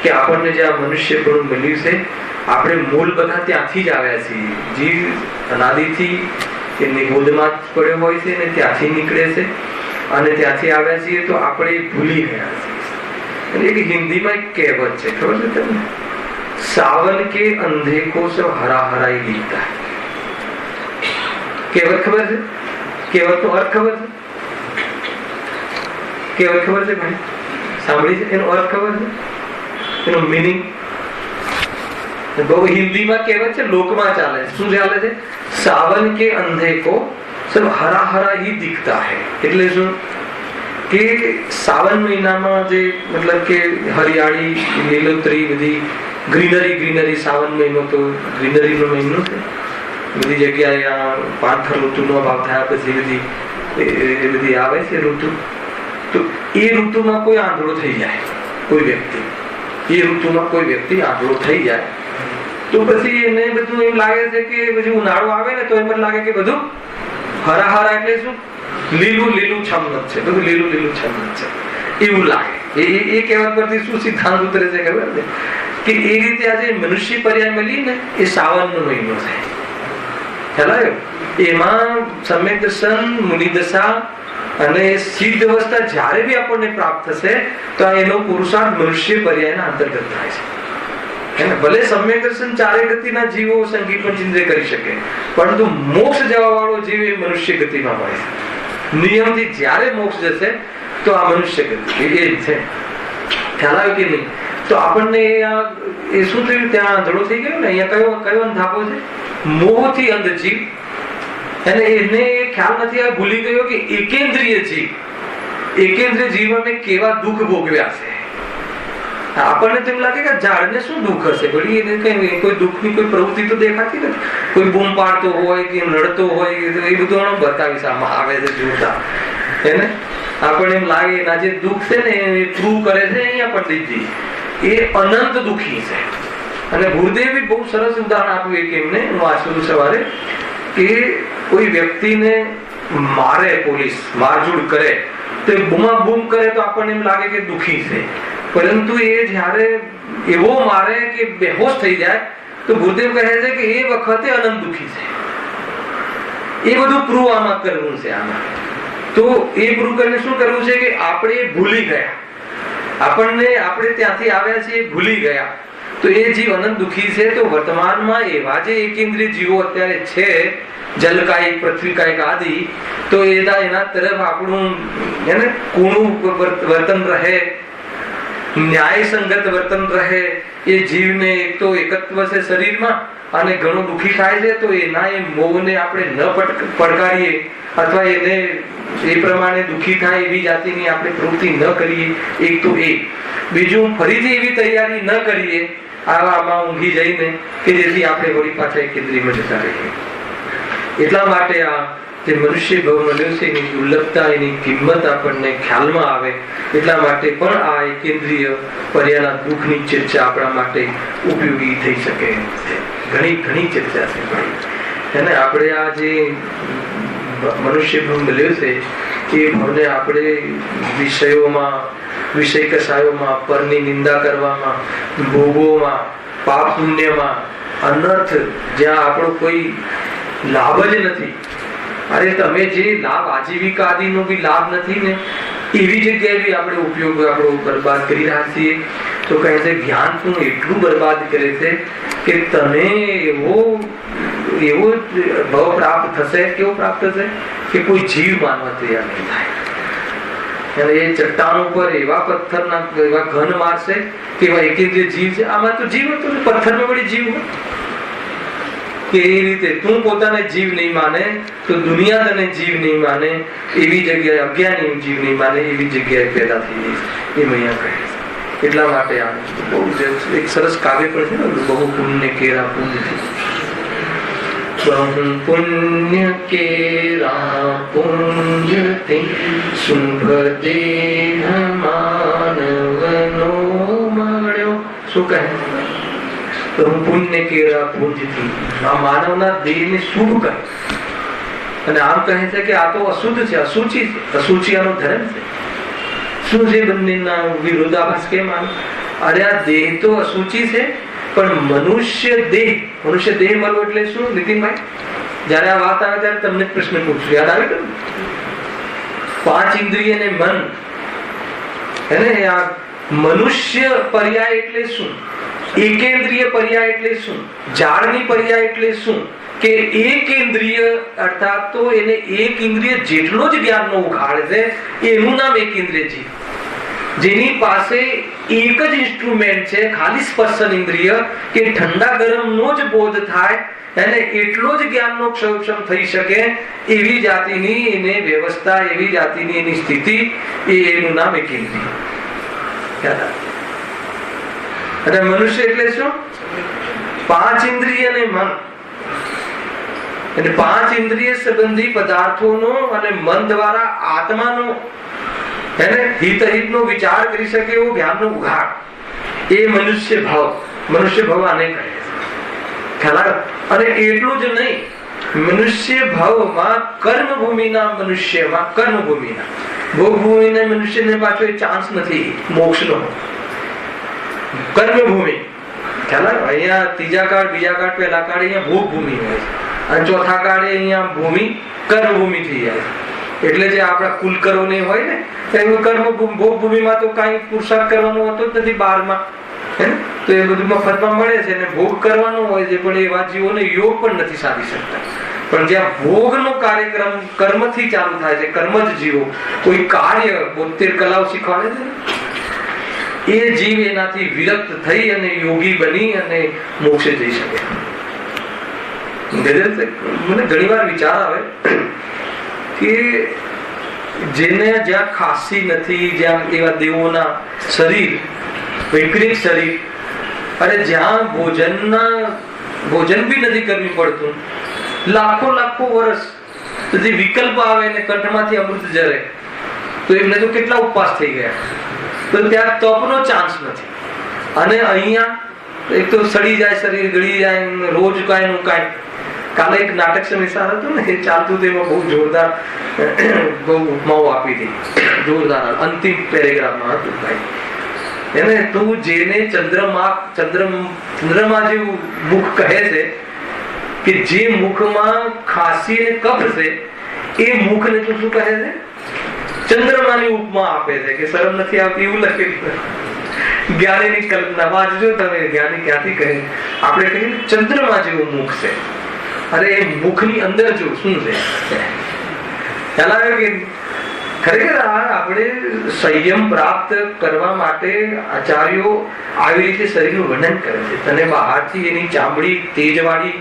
કે આપણને જે આ મનુષ્ય પણ મળ્યું છે, આપણે મૂળ બધા ત્યાંથી જ આવ્યા છીએ. જીવ અનાદિથી એમની ગોદમાં પડ્યો હોય છે ને ત્યાંથી નીકળે છે, અને ત્યાંથી આવ્યા છીએ તો આપણે ભૂલી ગયા છીએ. एक हिंदी में एक कहावत है, खबर है તમને? सावन के अंधे को सब हरा हरा ही दिखता है. कहावत खबर है? कहावत નો અર્થ ખબર છે? કહાવત ખબર છે ભાઈ? સાંભળી છે? એનો અર્થ ખબર છે? એનો મીનિંગ બહુ હિન્દીમાં કહેવત છે, લોકમાં ચાલે છે. શું ચાલે છે? સાવન કે અંધે કો સબ હરા હરા ही दिखता है. એટલે શું કે સાવન મહિનામાં જે મતલબ કે હરિયાળી લીલોતરી બધી ગ્રીનરી સાવન મહિનો તો ગ્રીનરીનો મહિનો છે. બધી જગ્યાએ આ પાંખર ઋતુનો અભાવ થયા પછી બધી આવે છે ઋતુ. તો એ ઋતુમાં કોઈ આંધળો થઈ જાય, કોઈ વ્યક્તિ એ ઋતુમાં કોઈ વ્યક્તિ આંધળો થઈ જાય તો પછી એને બધું એમ લાગે છે કે પછી ઉનાળો આવે ને તો એમ જ લાગે કે બધું હરા હરા એટલે શું લીલું છમનત છે, બધું લીલું છમનત છે એવું લાગે. એ કહેવત પરથી શું સિદ્ધાંત ઉતરે છે ખબર છે કે એ રીતે આજે મનુષ્ય પર્યાય મળી ને એ સાવનનો મહિનો છે. ખ્યાલ આવ્યો? એમાં સમ્યક દર્શન, મુનિદશા અને સિદ્ધ અવસ્થા જ્યારે બી આપણને પ્રાપ્ત થશે તો એનો પુરુષાર્થ મનુષ્ય પર્યાયના અંતર્ગત થાય છે. ભલે સમ્યક દર્શન ચારે ગતિના જીવો સંગી પંચેન્દ્રિય કરી શકે, પરંતુ મોક્ષ જવા વાળો જીવ એ મનુષ્ય ગતિમાં હોય છે. નિયમથી જ્યારે મોક્ષ જશે તો આ મનુષ્ય ગતિ એ જ છે. ખ્યાલ આવ્યો કે નહીં? તો આપણને એ શું થયું, ત્યાં આંધળો થઈ ગયો ને. અહીંયા કયો અંધાપો છે? મોહથી અંધ જીવ. અને એને ખ્યાલ નથી આવ્યો, ભૂલી ગયો કે એકેન્દ્રિય જીવ અમે કેવા દુઃખ ભોગવ્યા છે. આપણને તો એમ લાગે કે ઝાડને શું દુઃખ હશે, ભળી એને કઈ કોઈ દુઃખની કોઈ પ્રવૃત્તિ તો દેખાતી નથી. કોઈ બૂમ પાડતો હોય કે લડતો હોય એ બધું બતાવીશ આમાં આવે છે જોતા. એને આપણને એમ લાગે એના જે દુઃખ છે ને એ પ્રૂવ કરે છે અહીંયા પંડિતજી, એ અનંત દુઃખી છે. અને ગુરુદેવે બહુ સરસ ઉદાહરણ આપ્યું એક એમને, હું વાંચું સવારે, કે કોઈ વ્યક્તિને મારે પોલીસ, મારઝૂડ કરે તો બૂમાબૂમ કરે તો આપણને એમ લાગે કે દુઃખી છે. પરંતુ એ જયારે એવો મારે કે બેહોશ થઈ જાય તો ગુરુદેવ કહે છે કે એ વખતે અનંત દુઃખી છે. એ બધું પ્રૂવ આમાં કરવું છે. આમાં તો એ પ્રૂવ કરીને શું કરવું છે કે આપણે ભૂલી ગયા, આપણે ત્યાંથી આવ્યા છીએ ભૂલી ગયા. તો એ જીવ અનંત દુઃખી છે. તો વર્તમાનમાં એવા જે એકેન્દ્રિય જીવો અત્યારે છે, જલકાયિક, પૃથ્વીકાયિક આદિ, તો એના તરફ આપણું કૂણું વર્તન રહે, ન્યાય સંગત વર્તન રહે. એ જીવને એક તો એકત્વ છે શરીરમાં અને ઘણું દુઃખી થાય છે. તો એના એ મોહને આપણે ન પડકારીએ અથવા એને એ પ્રમાણે દુઃખી થાય એવી જાતિની આપણે પ્રવૃત્તિ ન કરીએ. એક તો એ. બીજું, ફરીથી એવી તૈયારી ન કરીએ આવામાં ઊંઘી જઈને કે જેથી આપણે વળી પાછા કેન્દ્રીયમાં જતા રહીએ. એટલા માટે આ જે મનુષ્ય ભાવ મળ્યો છે એની દુર્લભતા, એની કિંમત આપણને ખ્યાલમાં આવે. એટલા માટે પણ આ એકેન્દ્રિય પર્યાના દુઃખની ચર્ચા આપણા માટે ઉપયોગી થઈ શકે છે. ઘણી ચર્ચા છે અને આપણે આ જે મનુષ્ય ભાવ મળ્યો છે એ ભાવને આપણે વિષય કસાયોમાં, પરની નિંદા કરવામાં, ભોગોમાં, પાપ પુણ્યમાં, અનર્થ જ્યાં આપણો કોઈ લાભ જ નથી. અરે તમે જે લાભ, આજીવિકા આદિનો બી લાભ નથી ને, એવી જગ્યાએ બી આપણે ઉપયોગ આપણો બરબાદ કરી રહ્યા છીએ. તો કહે છે જ્ઞાન તું એટલું બરબાદ કરે છે કે તને એવો ભાવ પ્રાપ્ત થશે. કેવો પ્રાપ્ત થશે કે કોઈ જીવ માનવા તૈયાર નહીં થાય. અને એ ચટ્ટાનો પર એવા પથ્થરના એવા ઘન મારશે કે એવા એકેન્દ્રિય જીવ છે. આમાં તો જીવ હતો, પથ્થરમાં વળી જીવ હોય કે એ રીતે તું પોતાને જીવ નહીં માને તો દુનિયા તને જીવ નહીં માને. એવી જગ્યાએ અજ્ઞાની જીવ નહીં માને એવી જગ્યાએ પેદા થઈ જઈશ. એ અહીંયા કહે છે. એટલા માટે આ બહુ એક સરસ કાવ્ય પણ છે ને, બહુ પુણ્ય કેરા પુણ્યથી, બહુ પુણ્ય કેરા પુણ્યથી શુભ દેહ માનવનો મળ્યો. શું કહે? પુણ્ય કેરા પુણ્યથી, આ માનવના દેહને શુભ કહે. અને આમ કહે છે કે આ તો અશુદ્ધ છે, અસુચિ છે. અસુચિ આનો ધર્મ છે. શું છે બંનેના વિરોધાભાસ કેમ આવે? અરે આ દેહ તો અસુચિ છે, પણ મનુષ્ય દેહ મળવો એટલે શું? નીતિનભાઈ, જયારે આ વાત આવે ત્યારે તમને પ્રશ્ન પૂછું, યાદ આવે? 5 ઇન્દ્રિય ને મન, એને આ મનુષ્ય પર્યાય એટલે શું? એકેન્દ્રિય પર્યાય એટલે શું? ઝાડની પર્યાય એટલે શું? કે એકેન્દ્રિય અર્થાત તો એને એક ઇન્દ્રિય જેટલો જ જ્ઞાનનો ઉઘાડ છે એનું નામ એકેન્દ્રિય જીવ. જેની પાસે એક જ ઇન્સ્ટ્રુમેન્ટ છે, ખાલી સ્પર્શન ઇન્દ્રિય, કે ઠંડા ગરમનો જ બોધ થાય અને એટલો જ જ્ઞાનનો ક્ષમ થઈ શકે એવી જાતિની એને વ્યવસ્થા, એવી જાતિની એની સ્થિતિ, એનું નામ એકેન્દ્રિય. અને મનુષ્ય એટલે શું? 5 ઇન્દ્રિય અને મન. અને 5 ઇન્દ્રિય સંબંધી પદાર્થોનો અને મન દ્વારા આત્માનો હિતનો વિચાર કરી શકે એવો જ્ઞાનનો ઉઘાડ, એ મનુષ્ય ભાવ આને કહે છે. ખ્યાલ? અને એટલું જ નહીં, મનુષ્ય ભાવમાં કર્મભૂમિના ભોગભૂમિના મનુષ્યને પાછો એ ચાન્સ નથી મોક્ષનો. કર્મભૂમિ ખ્યાલ? અહીંયા ત્રીજા કાળ, બીજા કાળ, પહેલા કાળ અહીંયા ભોગભૂમિ હોય છે અને ચોથા કાળે અહીંયા ભૂમિ કર્મભૂમિ થઈ જાય. એટલે જે આપણા કુલકરો ને હોય ને, ભોગભૂમિમાં તો કઈ પુરુષાર્થ કરવાનો હોતો જ નથી 12માં, તો એ બધું મફતમાં મળે છે અને ભોગ કરવાનો હોય છે. પણ એવા જીવોને યોગ પણ નથી સાધી શકતા. પણ જ્યાં ભોગનો કાર્યક્રમ કર્મથી ચાલુ થાય છે, કર્મ જ જીવો કોઈ કાર્ય 72 કલાઓ શીખવાડે છે. એ જીવ એનાથી વિરક્ત થઈ અને યોગી બની અને મોક્ષે જઈ શકે. મને ઘણી વાર વિચાર આવે કે જેને જ્યાં ખાસી નથી, જ્યાં એવા દેવોના શરીર, વૈકૃતિક શરીર, અને જ્યાં ભોજન બી નથી કરવી પડતું, લાખો વર્ષ સુધી વિકલ્પ આવે ને કંઠમાંથી અમૃત જરે, તો એમને તો કેટલા ઉપવાસ થઈ ગયા. તો ત્યાં તપનો ચાન્સ નથી. અને અહીંયા એક તો સડી જાય શરીર, ગળી જાય, રોજ કાંઈ નું કાંઈ. કાલે એક નાટક સમિસાર હતું ને, એ ચાલતું તેમાં બહુ જોરદાર બહુ ઉપમાઓ આપી હતી, જોરદાર અંતિમ પેરેગ્રાફમાં હતું ભાઈ. એને તું જેને ચંદ્રમા જેવું મુખ કહે છે, કે જે મુખમાં ખાંસી અને કફ છે, એ મુખને તું શું કહે છે? ચંદ્રમાની ઉપમા આપે છે કે શરમ નથી આવતી એવું લખેલું. જ્ઞાનીની કલ્પના વાંચજો તમે, જ્ઞાની ક્યાંથી કહે? આપણે કહીએ ચંદ્રમા જેવું મુખ છે. અરે એ મુખની અંદર જો શું છે ખ્યાલ આવે કે ખરેખર આપણે સંયમ પ્રાપ્ત કરવા માટે આચાર્યો આવી રીતે શરીરનું વર્ણન કરે છે. તને બહારથી એની ચામડી તેજવાળી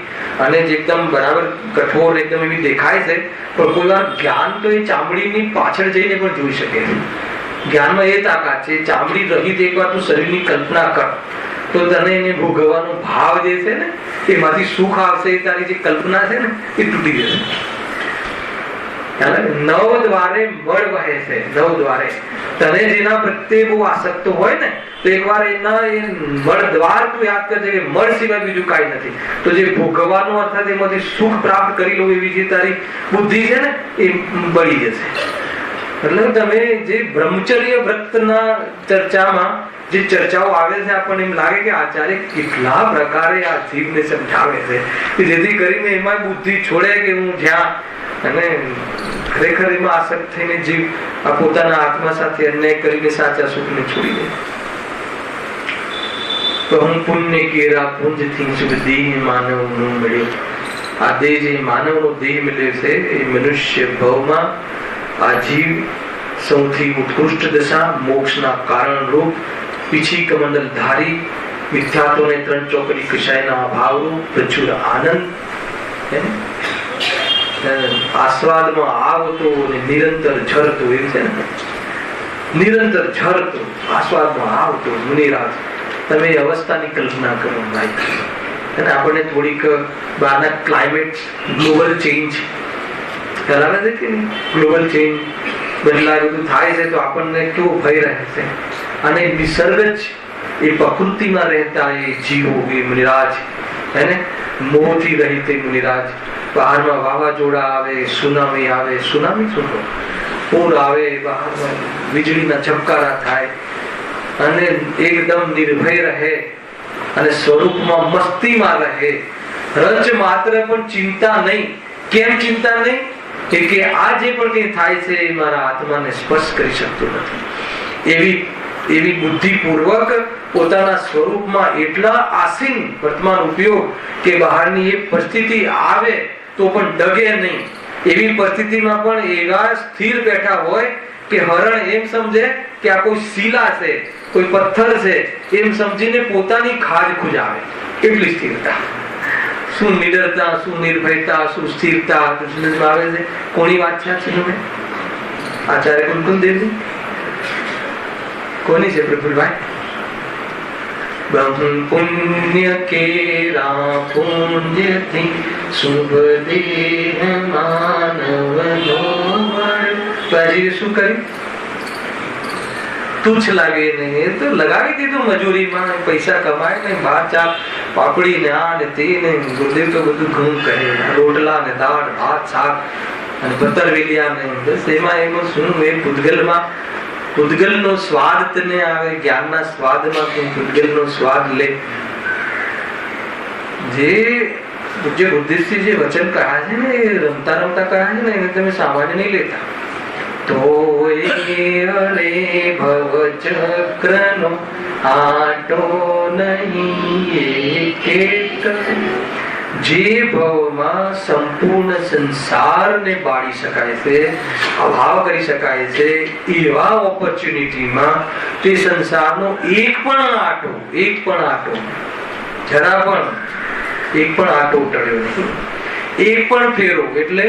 અને એકદમ બરાબર કઠોર એકદમ એવી દેખાય છે, પણ કોઈ વાર જ્ઞાન તો એ ચામડીની પાછળ જઈને પણ જોઈ શકે છે. જ્ઞાનમાં એ તાકાત છે, ચામડી રહિત એકવાર તું શરીરની કલ્પના કર તો તને એને ભોગવવાનો ભાવ જે છે ને, એમાંથી સુખ આવશે. તારી જે કલ્પના છે ને એ તૂટી જશે. 9 દ્વારે મળ વહે છે. 9 દ્વારે તને જેના પ્રત્યે બહુ આસક્ત હોય ને, તો એકવાર એના એ મળ દ્વાર તું યાદ કરજે કે મળ સિવાય બીજું કાંઈ નથી. તો જે ભોગવવાનો અર્થાત એમાંથી સુખ પ્રાપ્ત કરી લો એવી જે તારી બુદ્ધિ છે ને, એ બળી જશે. એટલે તમે જે બ્રહ્મચર્ય વ્રતના ચર્ચામાં જે ચર્ચાઓ આવે છે, આપણને એમ લાગે કે આચાર્ય કેટલા પ્રકારે આ જીવને સમજાવે છે, કે જેથી કરીને એમાં બુદ્ધિ છોડે કે હું જ્યાં અને ખરેખર એમાં આસક્ત થઈને જીવ આ પોતાના આત્મા સાથે અન્યાય કરીને સાચા સુખને છોડી દે. તો હું પુણ્ય કેરા પુંજથી શુભ દેહ માનવનો મળ્યો. આ દેહ જે માનવનો દેહ મળ્યો છે, એ મનુષ્ય ભવમાં આ જીવ સૌથી ઉત્કૃષ્ટ દશા, મોક્ષના કારણ રૂપ, પીછી કમંડલ ધારી, મિથ્યાત્વને 3 ચોકડી કશાયના અભાવરૂપ, પ્રચુર આનંદ, આસ્વાદમાં આવતો અને નિરંતર ઝરતો. એમ છે ને, નિરંતર ઝરતો, આસ્વાદમાં આવતો મુનિરાજ. તમે એ અવસ્થાની કલ્પના કરો ભાઈ. અને આપણને થોડીક બહારના ક્લાઇમેટ, ગ્લોબલ ચેન્જ ધરાવે છે કે નહીં? ગ્લોબલ ચેન્જ બદલાવ બધું થાય છે, તો આપણને કેવો ભય રહે છે. અને નિસર્ગ જ એ પ્રકૃતિમાં રહેતા એ જીવો, એ મુનિરાજ, એને મોહથી રહિત મુનિરાજ. બહારમાં વાવાઝોડા આવે, સુનામી આવે, સુનામી શું પૂર આવે, બહારમાં વીજળીના ઝબકારા થાય, અને એકદમ નિર્ભય રહે અને સ્વરૂપમાં મસ્તીમાં રહે. રંચ માત્ર પણ ચિંતા નહીં. કેમ ચિંતા નહીં? કે આ જે પણ કંઈ થાય છે એ મારા આત્માને સ્પર્શ કરી શકતું નથી. એવી બુદ્ધિપૂર્વક પોતાના સ્વરૂપમાં એટલા આસીન વર્તમાન ઉપયોગ કે બહારની એક પરિસ્થિતિ આવે તો પણ ડગે નહીં. એવી પરિસ્થિતિમાં પણ એવા સ્થિર બેઠા હોય કે હરણ એમ સમજે કે આ કોઈ શિલા છે, કોઈ પથ્થર છે, એમ સમજીને પોતાની ખાજ ખુજાવે. એટલી સ્થિરતા. શું નિડરતા, શું નિર્ભયતા, શું સ્થિરતા આવે છે. કોની વાત છે? આચાર્ય કુલકુલ દેવજી. કોની છે પ્રફુલભાઈ? બ્રહ્મ પુણ્ય કેરા પુણ્યથી શુભ દેહ માનવનો મળ. પછી શું કર્યું? તુચ્છ લાગે નહીં તો લગાવી દીધું મજૂરીમાં, પૈસા કમાય ને, બહાર ચા પાપડી ને આ ને તે ને. ગુરુદેવ તો બધું ઘણું કહે, રોટલા ને દાળ ભાત શાક અને પતરવેલિયા ને, બસ એમાં શું એ પૂતગલનો સ્વાદ તને આવે. જ્ઞાનના સ્વાદમાં તું પૂતગલનો સ્વાદ લે. જે બુદ્ધિસ્ટથી જે વચન કહ્યા છે ને, એ રમતા રમતા કહ્યા છે ને, એને તમે સામાન્ય નહીં લેતા. તો અરે ભવ ચક્રનો આટો નહીં જે ભાવમાં સંપૂર્ણ સંસારને બાળી શકાય છે, અભાવ કરી શકાય છે, એવા ઓપોર્ચ્યુનિટીમાં તે સંસારનો એક પણ આંટો જરા પણ એક પણ આંટો ટળ્યો નહીં, એક પણ ફેરો. એટલે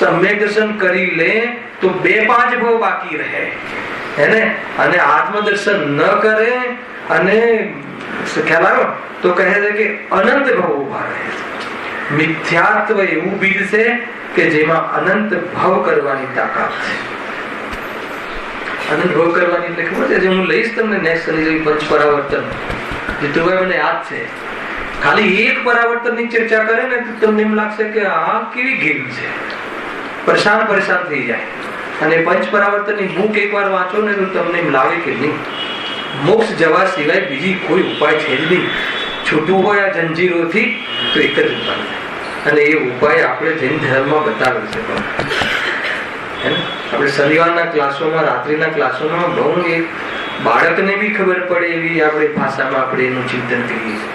સમ્યક દર્શન કરી લે તો 2-5 ભાવ બાકી રહે હેને, અને આત્મદર્શન ન કરે અને ખ્યાલ આવ્યો તો કહે છે કે અનંત ભાવ ઉભા રહે છે. મિથ્યાત્વ એવું બીજ છે કે જેમાં અનંત ભાવ કરવાની તાકાત છે. અનંત ભાવ કરવાની એટલે ખબર છે, જે હું લઈશ તમને નેક્સ્ટ શનિ પંચ પરાવર્તન, જીતુભાઈ મને યાદ છે, ખાલી એક પરાવર્તનની ચર્ચા કરે ને તો તમને એમ લાગશે કે આ કેવી ગેમ છે, પરેશાન થઈ જાય. અને પંચ પરાવર્તનની બુક એકવાર વાંચો ને તો તમને એમ લાગે કે નહીં, મોક્ષ જવા સિવાય બીજી કોઈ ઉપાય છે જ નહીં. છૂટવું હોય આ જંજીરોથી તો એક જ ઉપાય, અને એ ઉપાય આપણે જૈન ધર્મમાં બતાવેલ છે. આપણે શનિવારના ક્લાસોમાં, રાત્રિના ક્લાસોમાં બહુ એક બાળકને બી ખબર પડે એવી આપણે ભાષામાં આપણે એનું ચિંતન કરીએ છીએ.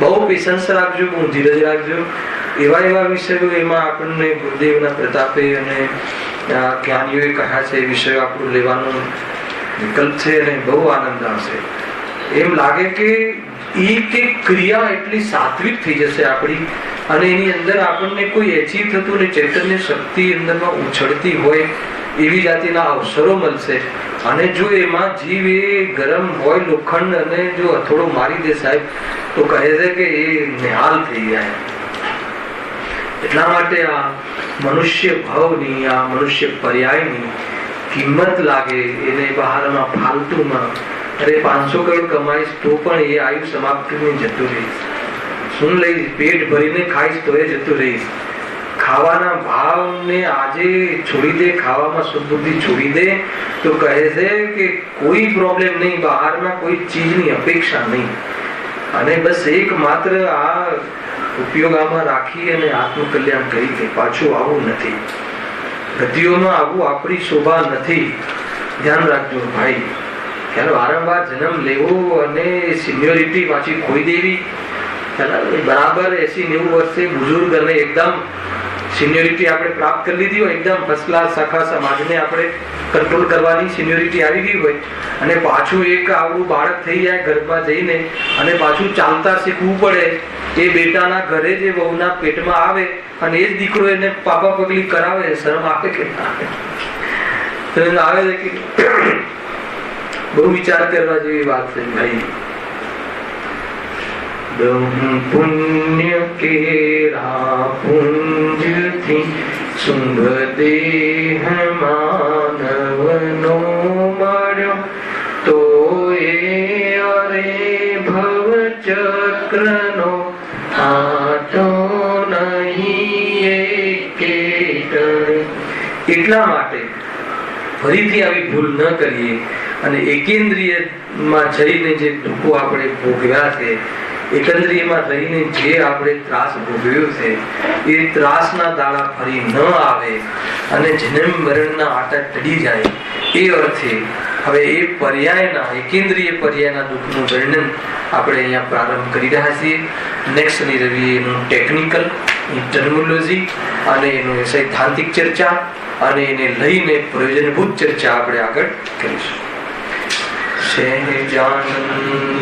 બહુ પેશન્સ રાખજો, બહુ ધીરજ રાખજો. એવા વિષયો એમાં આપણને ગુરુદેવના પ્રતાપે અને જ્ઞાનીઓએ કહ્યા છે, એ વિષયો આપણું લેવાનો વિકલ્પ છે અને બહુ આનંદ આવશે. એમ લાગે કે એક ક્રિયા એટલી સાત્વિક થઈ જશે આપણી, અને એની અંદર આપણને કોઈ એચીવ થતું ને ચૈતન્ય શક્તિ અંદરમાં ઉછળતી હોય એવી જાતિના અવસરો મળશે. અને જો એમાં જીવ એ ગરમ હોય લોખંડ અને જો હથોડો મારી દે સાહેબ તો કહે છે કે એ નિહાલ થઈ જાય. એટલા માટે આ મનુષ્ય ભાવની, આ મનુષ્ય પર્યાયની કિંમત લાગે એને બહારમાં ફાલતુમાં, અરે 500 કરોડ કમાઈશ તો પણ એ આયુ સમાપ્ત કરીને જતું રહીશ, શું લઈશ, પેટ ભરીને ખાઈશ તો એ જતું રહીશ. ખાવાના ભાવને આજે છોડી દે, ખાવામાં સુબુદ્ધિ છોડી દે તો કહે છે કે કોઈ પ્રોબ્લેમ નહીં, બહારમાં કોઈ ચીજની અપેક્ષા નહીં, અને બસ એક માત્ર આ ઉપયોગ આમાં રાખી અને આત્મકલ્યાણ કરી કે પાછું આવું નથી, ગતિઓમાં આવું આપણી શોભા નથી. ધ્યાન રાખજો ભાઈ, ત્યારે વારંવાર જન્મ લેવો અને સિનિયોરિટી પાછી ખોઈ દેવી. બરાબર 80-90 વર્ષે બુઝુર્ગ અને એકદમ સિનિયોરિટી આપણે પ્રાપ્ત કરી લીધી હોય, એકદમ ફર્સ્ટ ક્લાસ આખા સમાજને આપણે કંટ્રોલ કરવાની સિનિયોરિટી આવી ગઈ હોય, અને પાછું એક આવડું બાળક થઈ જાય ઘરમાં જઈને અને પાછું ચાલતા શીખવું પડે. એ બેટાના ઘરે જે વહુના પેટમાં આવે અને એ જ દીકરો એને પાપા પગલી કરાવે, શરમ આપે કે આવે છે કે બહુ વિચાર કરવા જેવી વાત છે ભાઈ. પુણ્ય કેરા પુંજથી શુંભ દેહ માનવનો મળ્યો તો એ અરે ભવ ચક્રનો આટો નહીં એકેટણે. એટલા માટે ફરીથી આવી ભૂલ ન કરીએ અને એકેન્દ્રિયમાં જઈને જે દુઃખો આપણે ભોગવ્યા છે, એકંદ્રિયમાં રહીને જે આપણે ત્રાસ ભોગવ્યો છે, એ ત્રાસના દાડા ફરી ન આવે અને જન્મ મરણના આટા ટળી જાય. એ અર્થે હવે એ પર્યાયના, એકેન્દ્રિય પર્યાયના દુઃખનું વર્ણન આપણે અહીંયા પ્રારંભ કરી રહ્યા છીએ. નેક્સ્ટ શનિ રવિ એનું ટેકનિકલ, ટર્મિનોલોજી અને એનું સૈદ્ધાંતિક ચર્ચા અને એને લઈને પ્રયોજનભૂત ચર્ચા આપણે આગળ કરીશું. સહેજાનંદ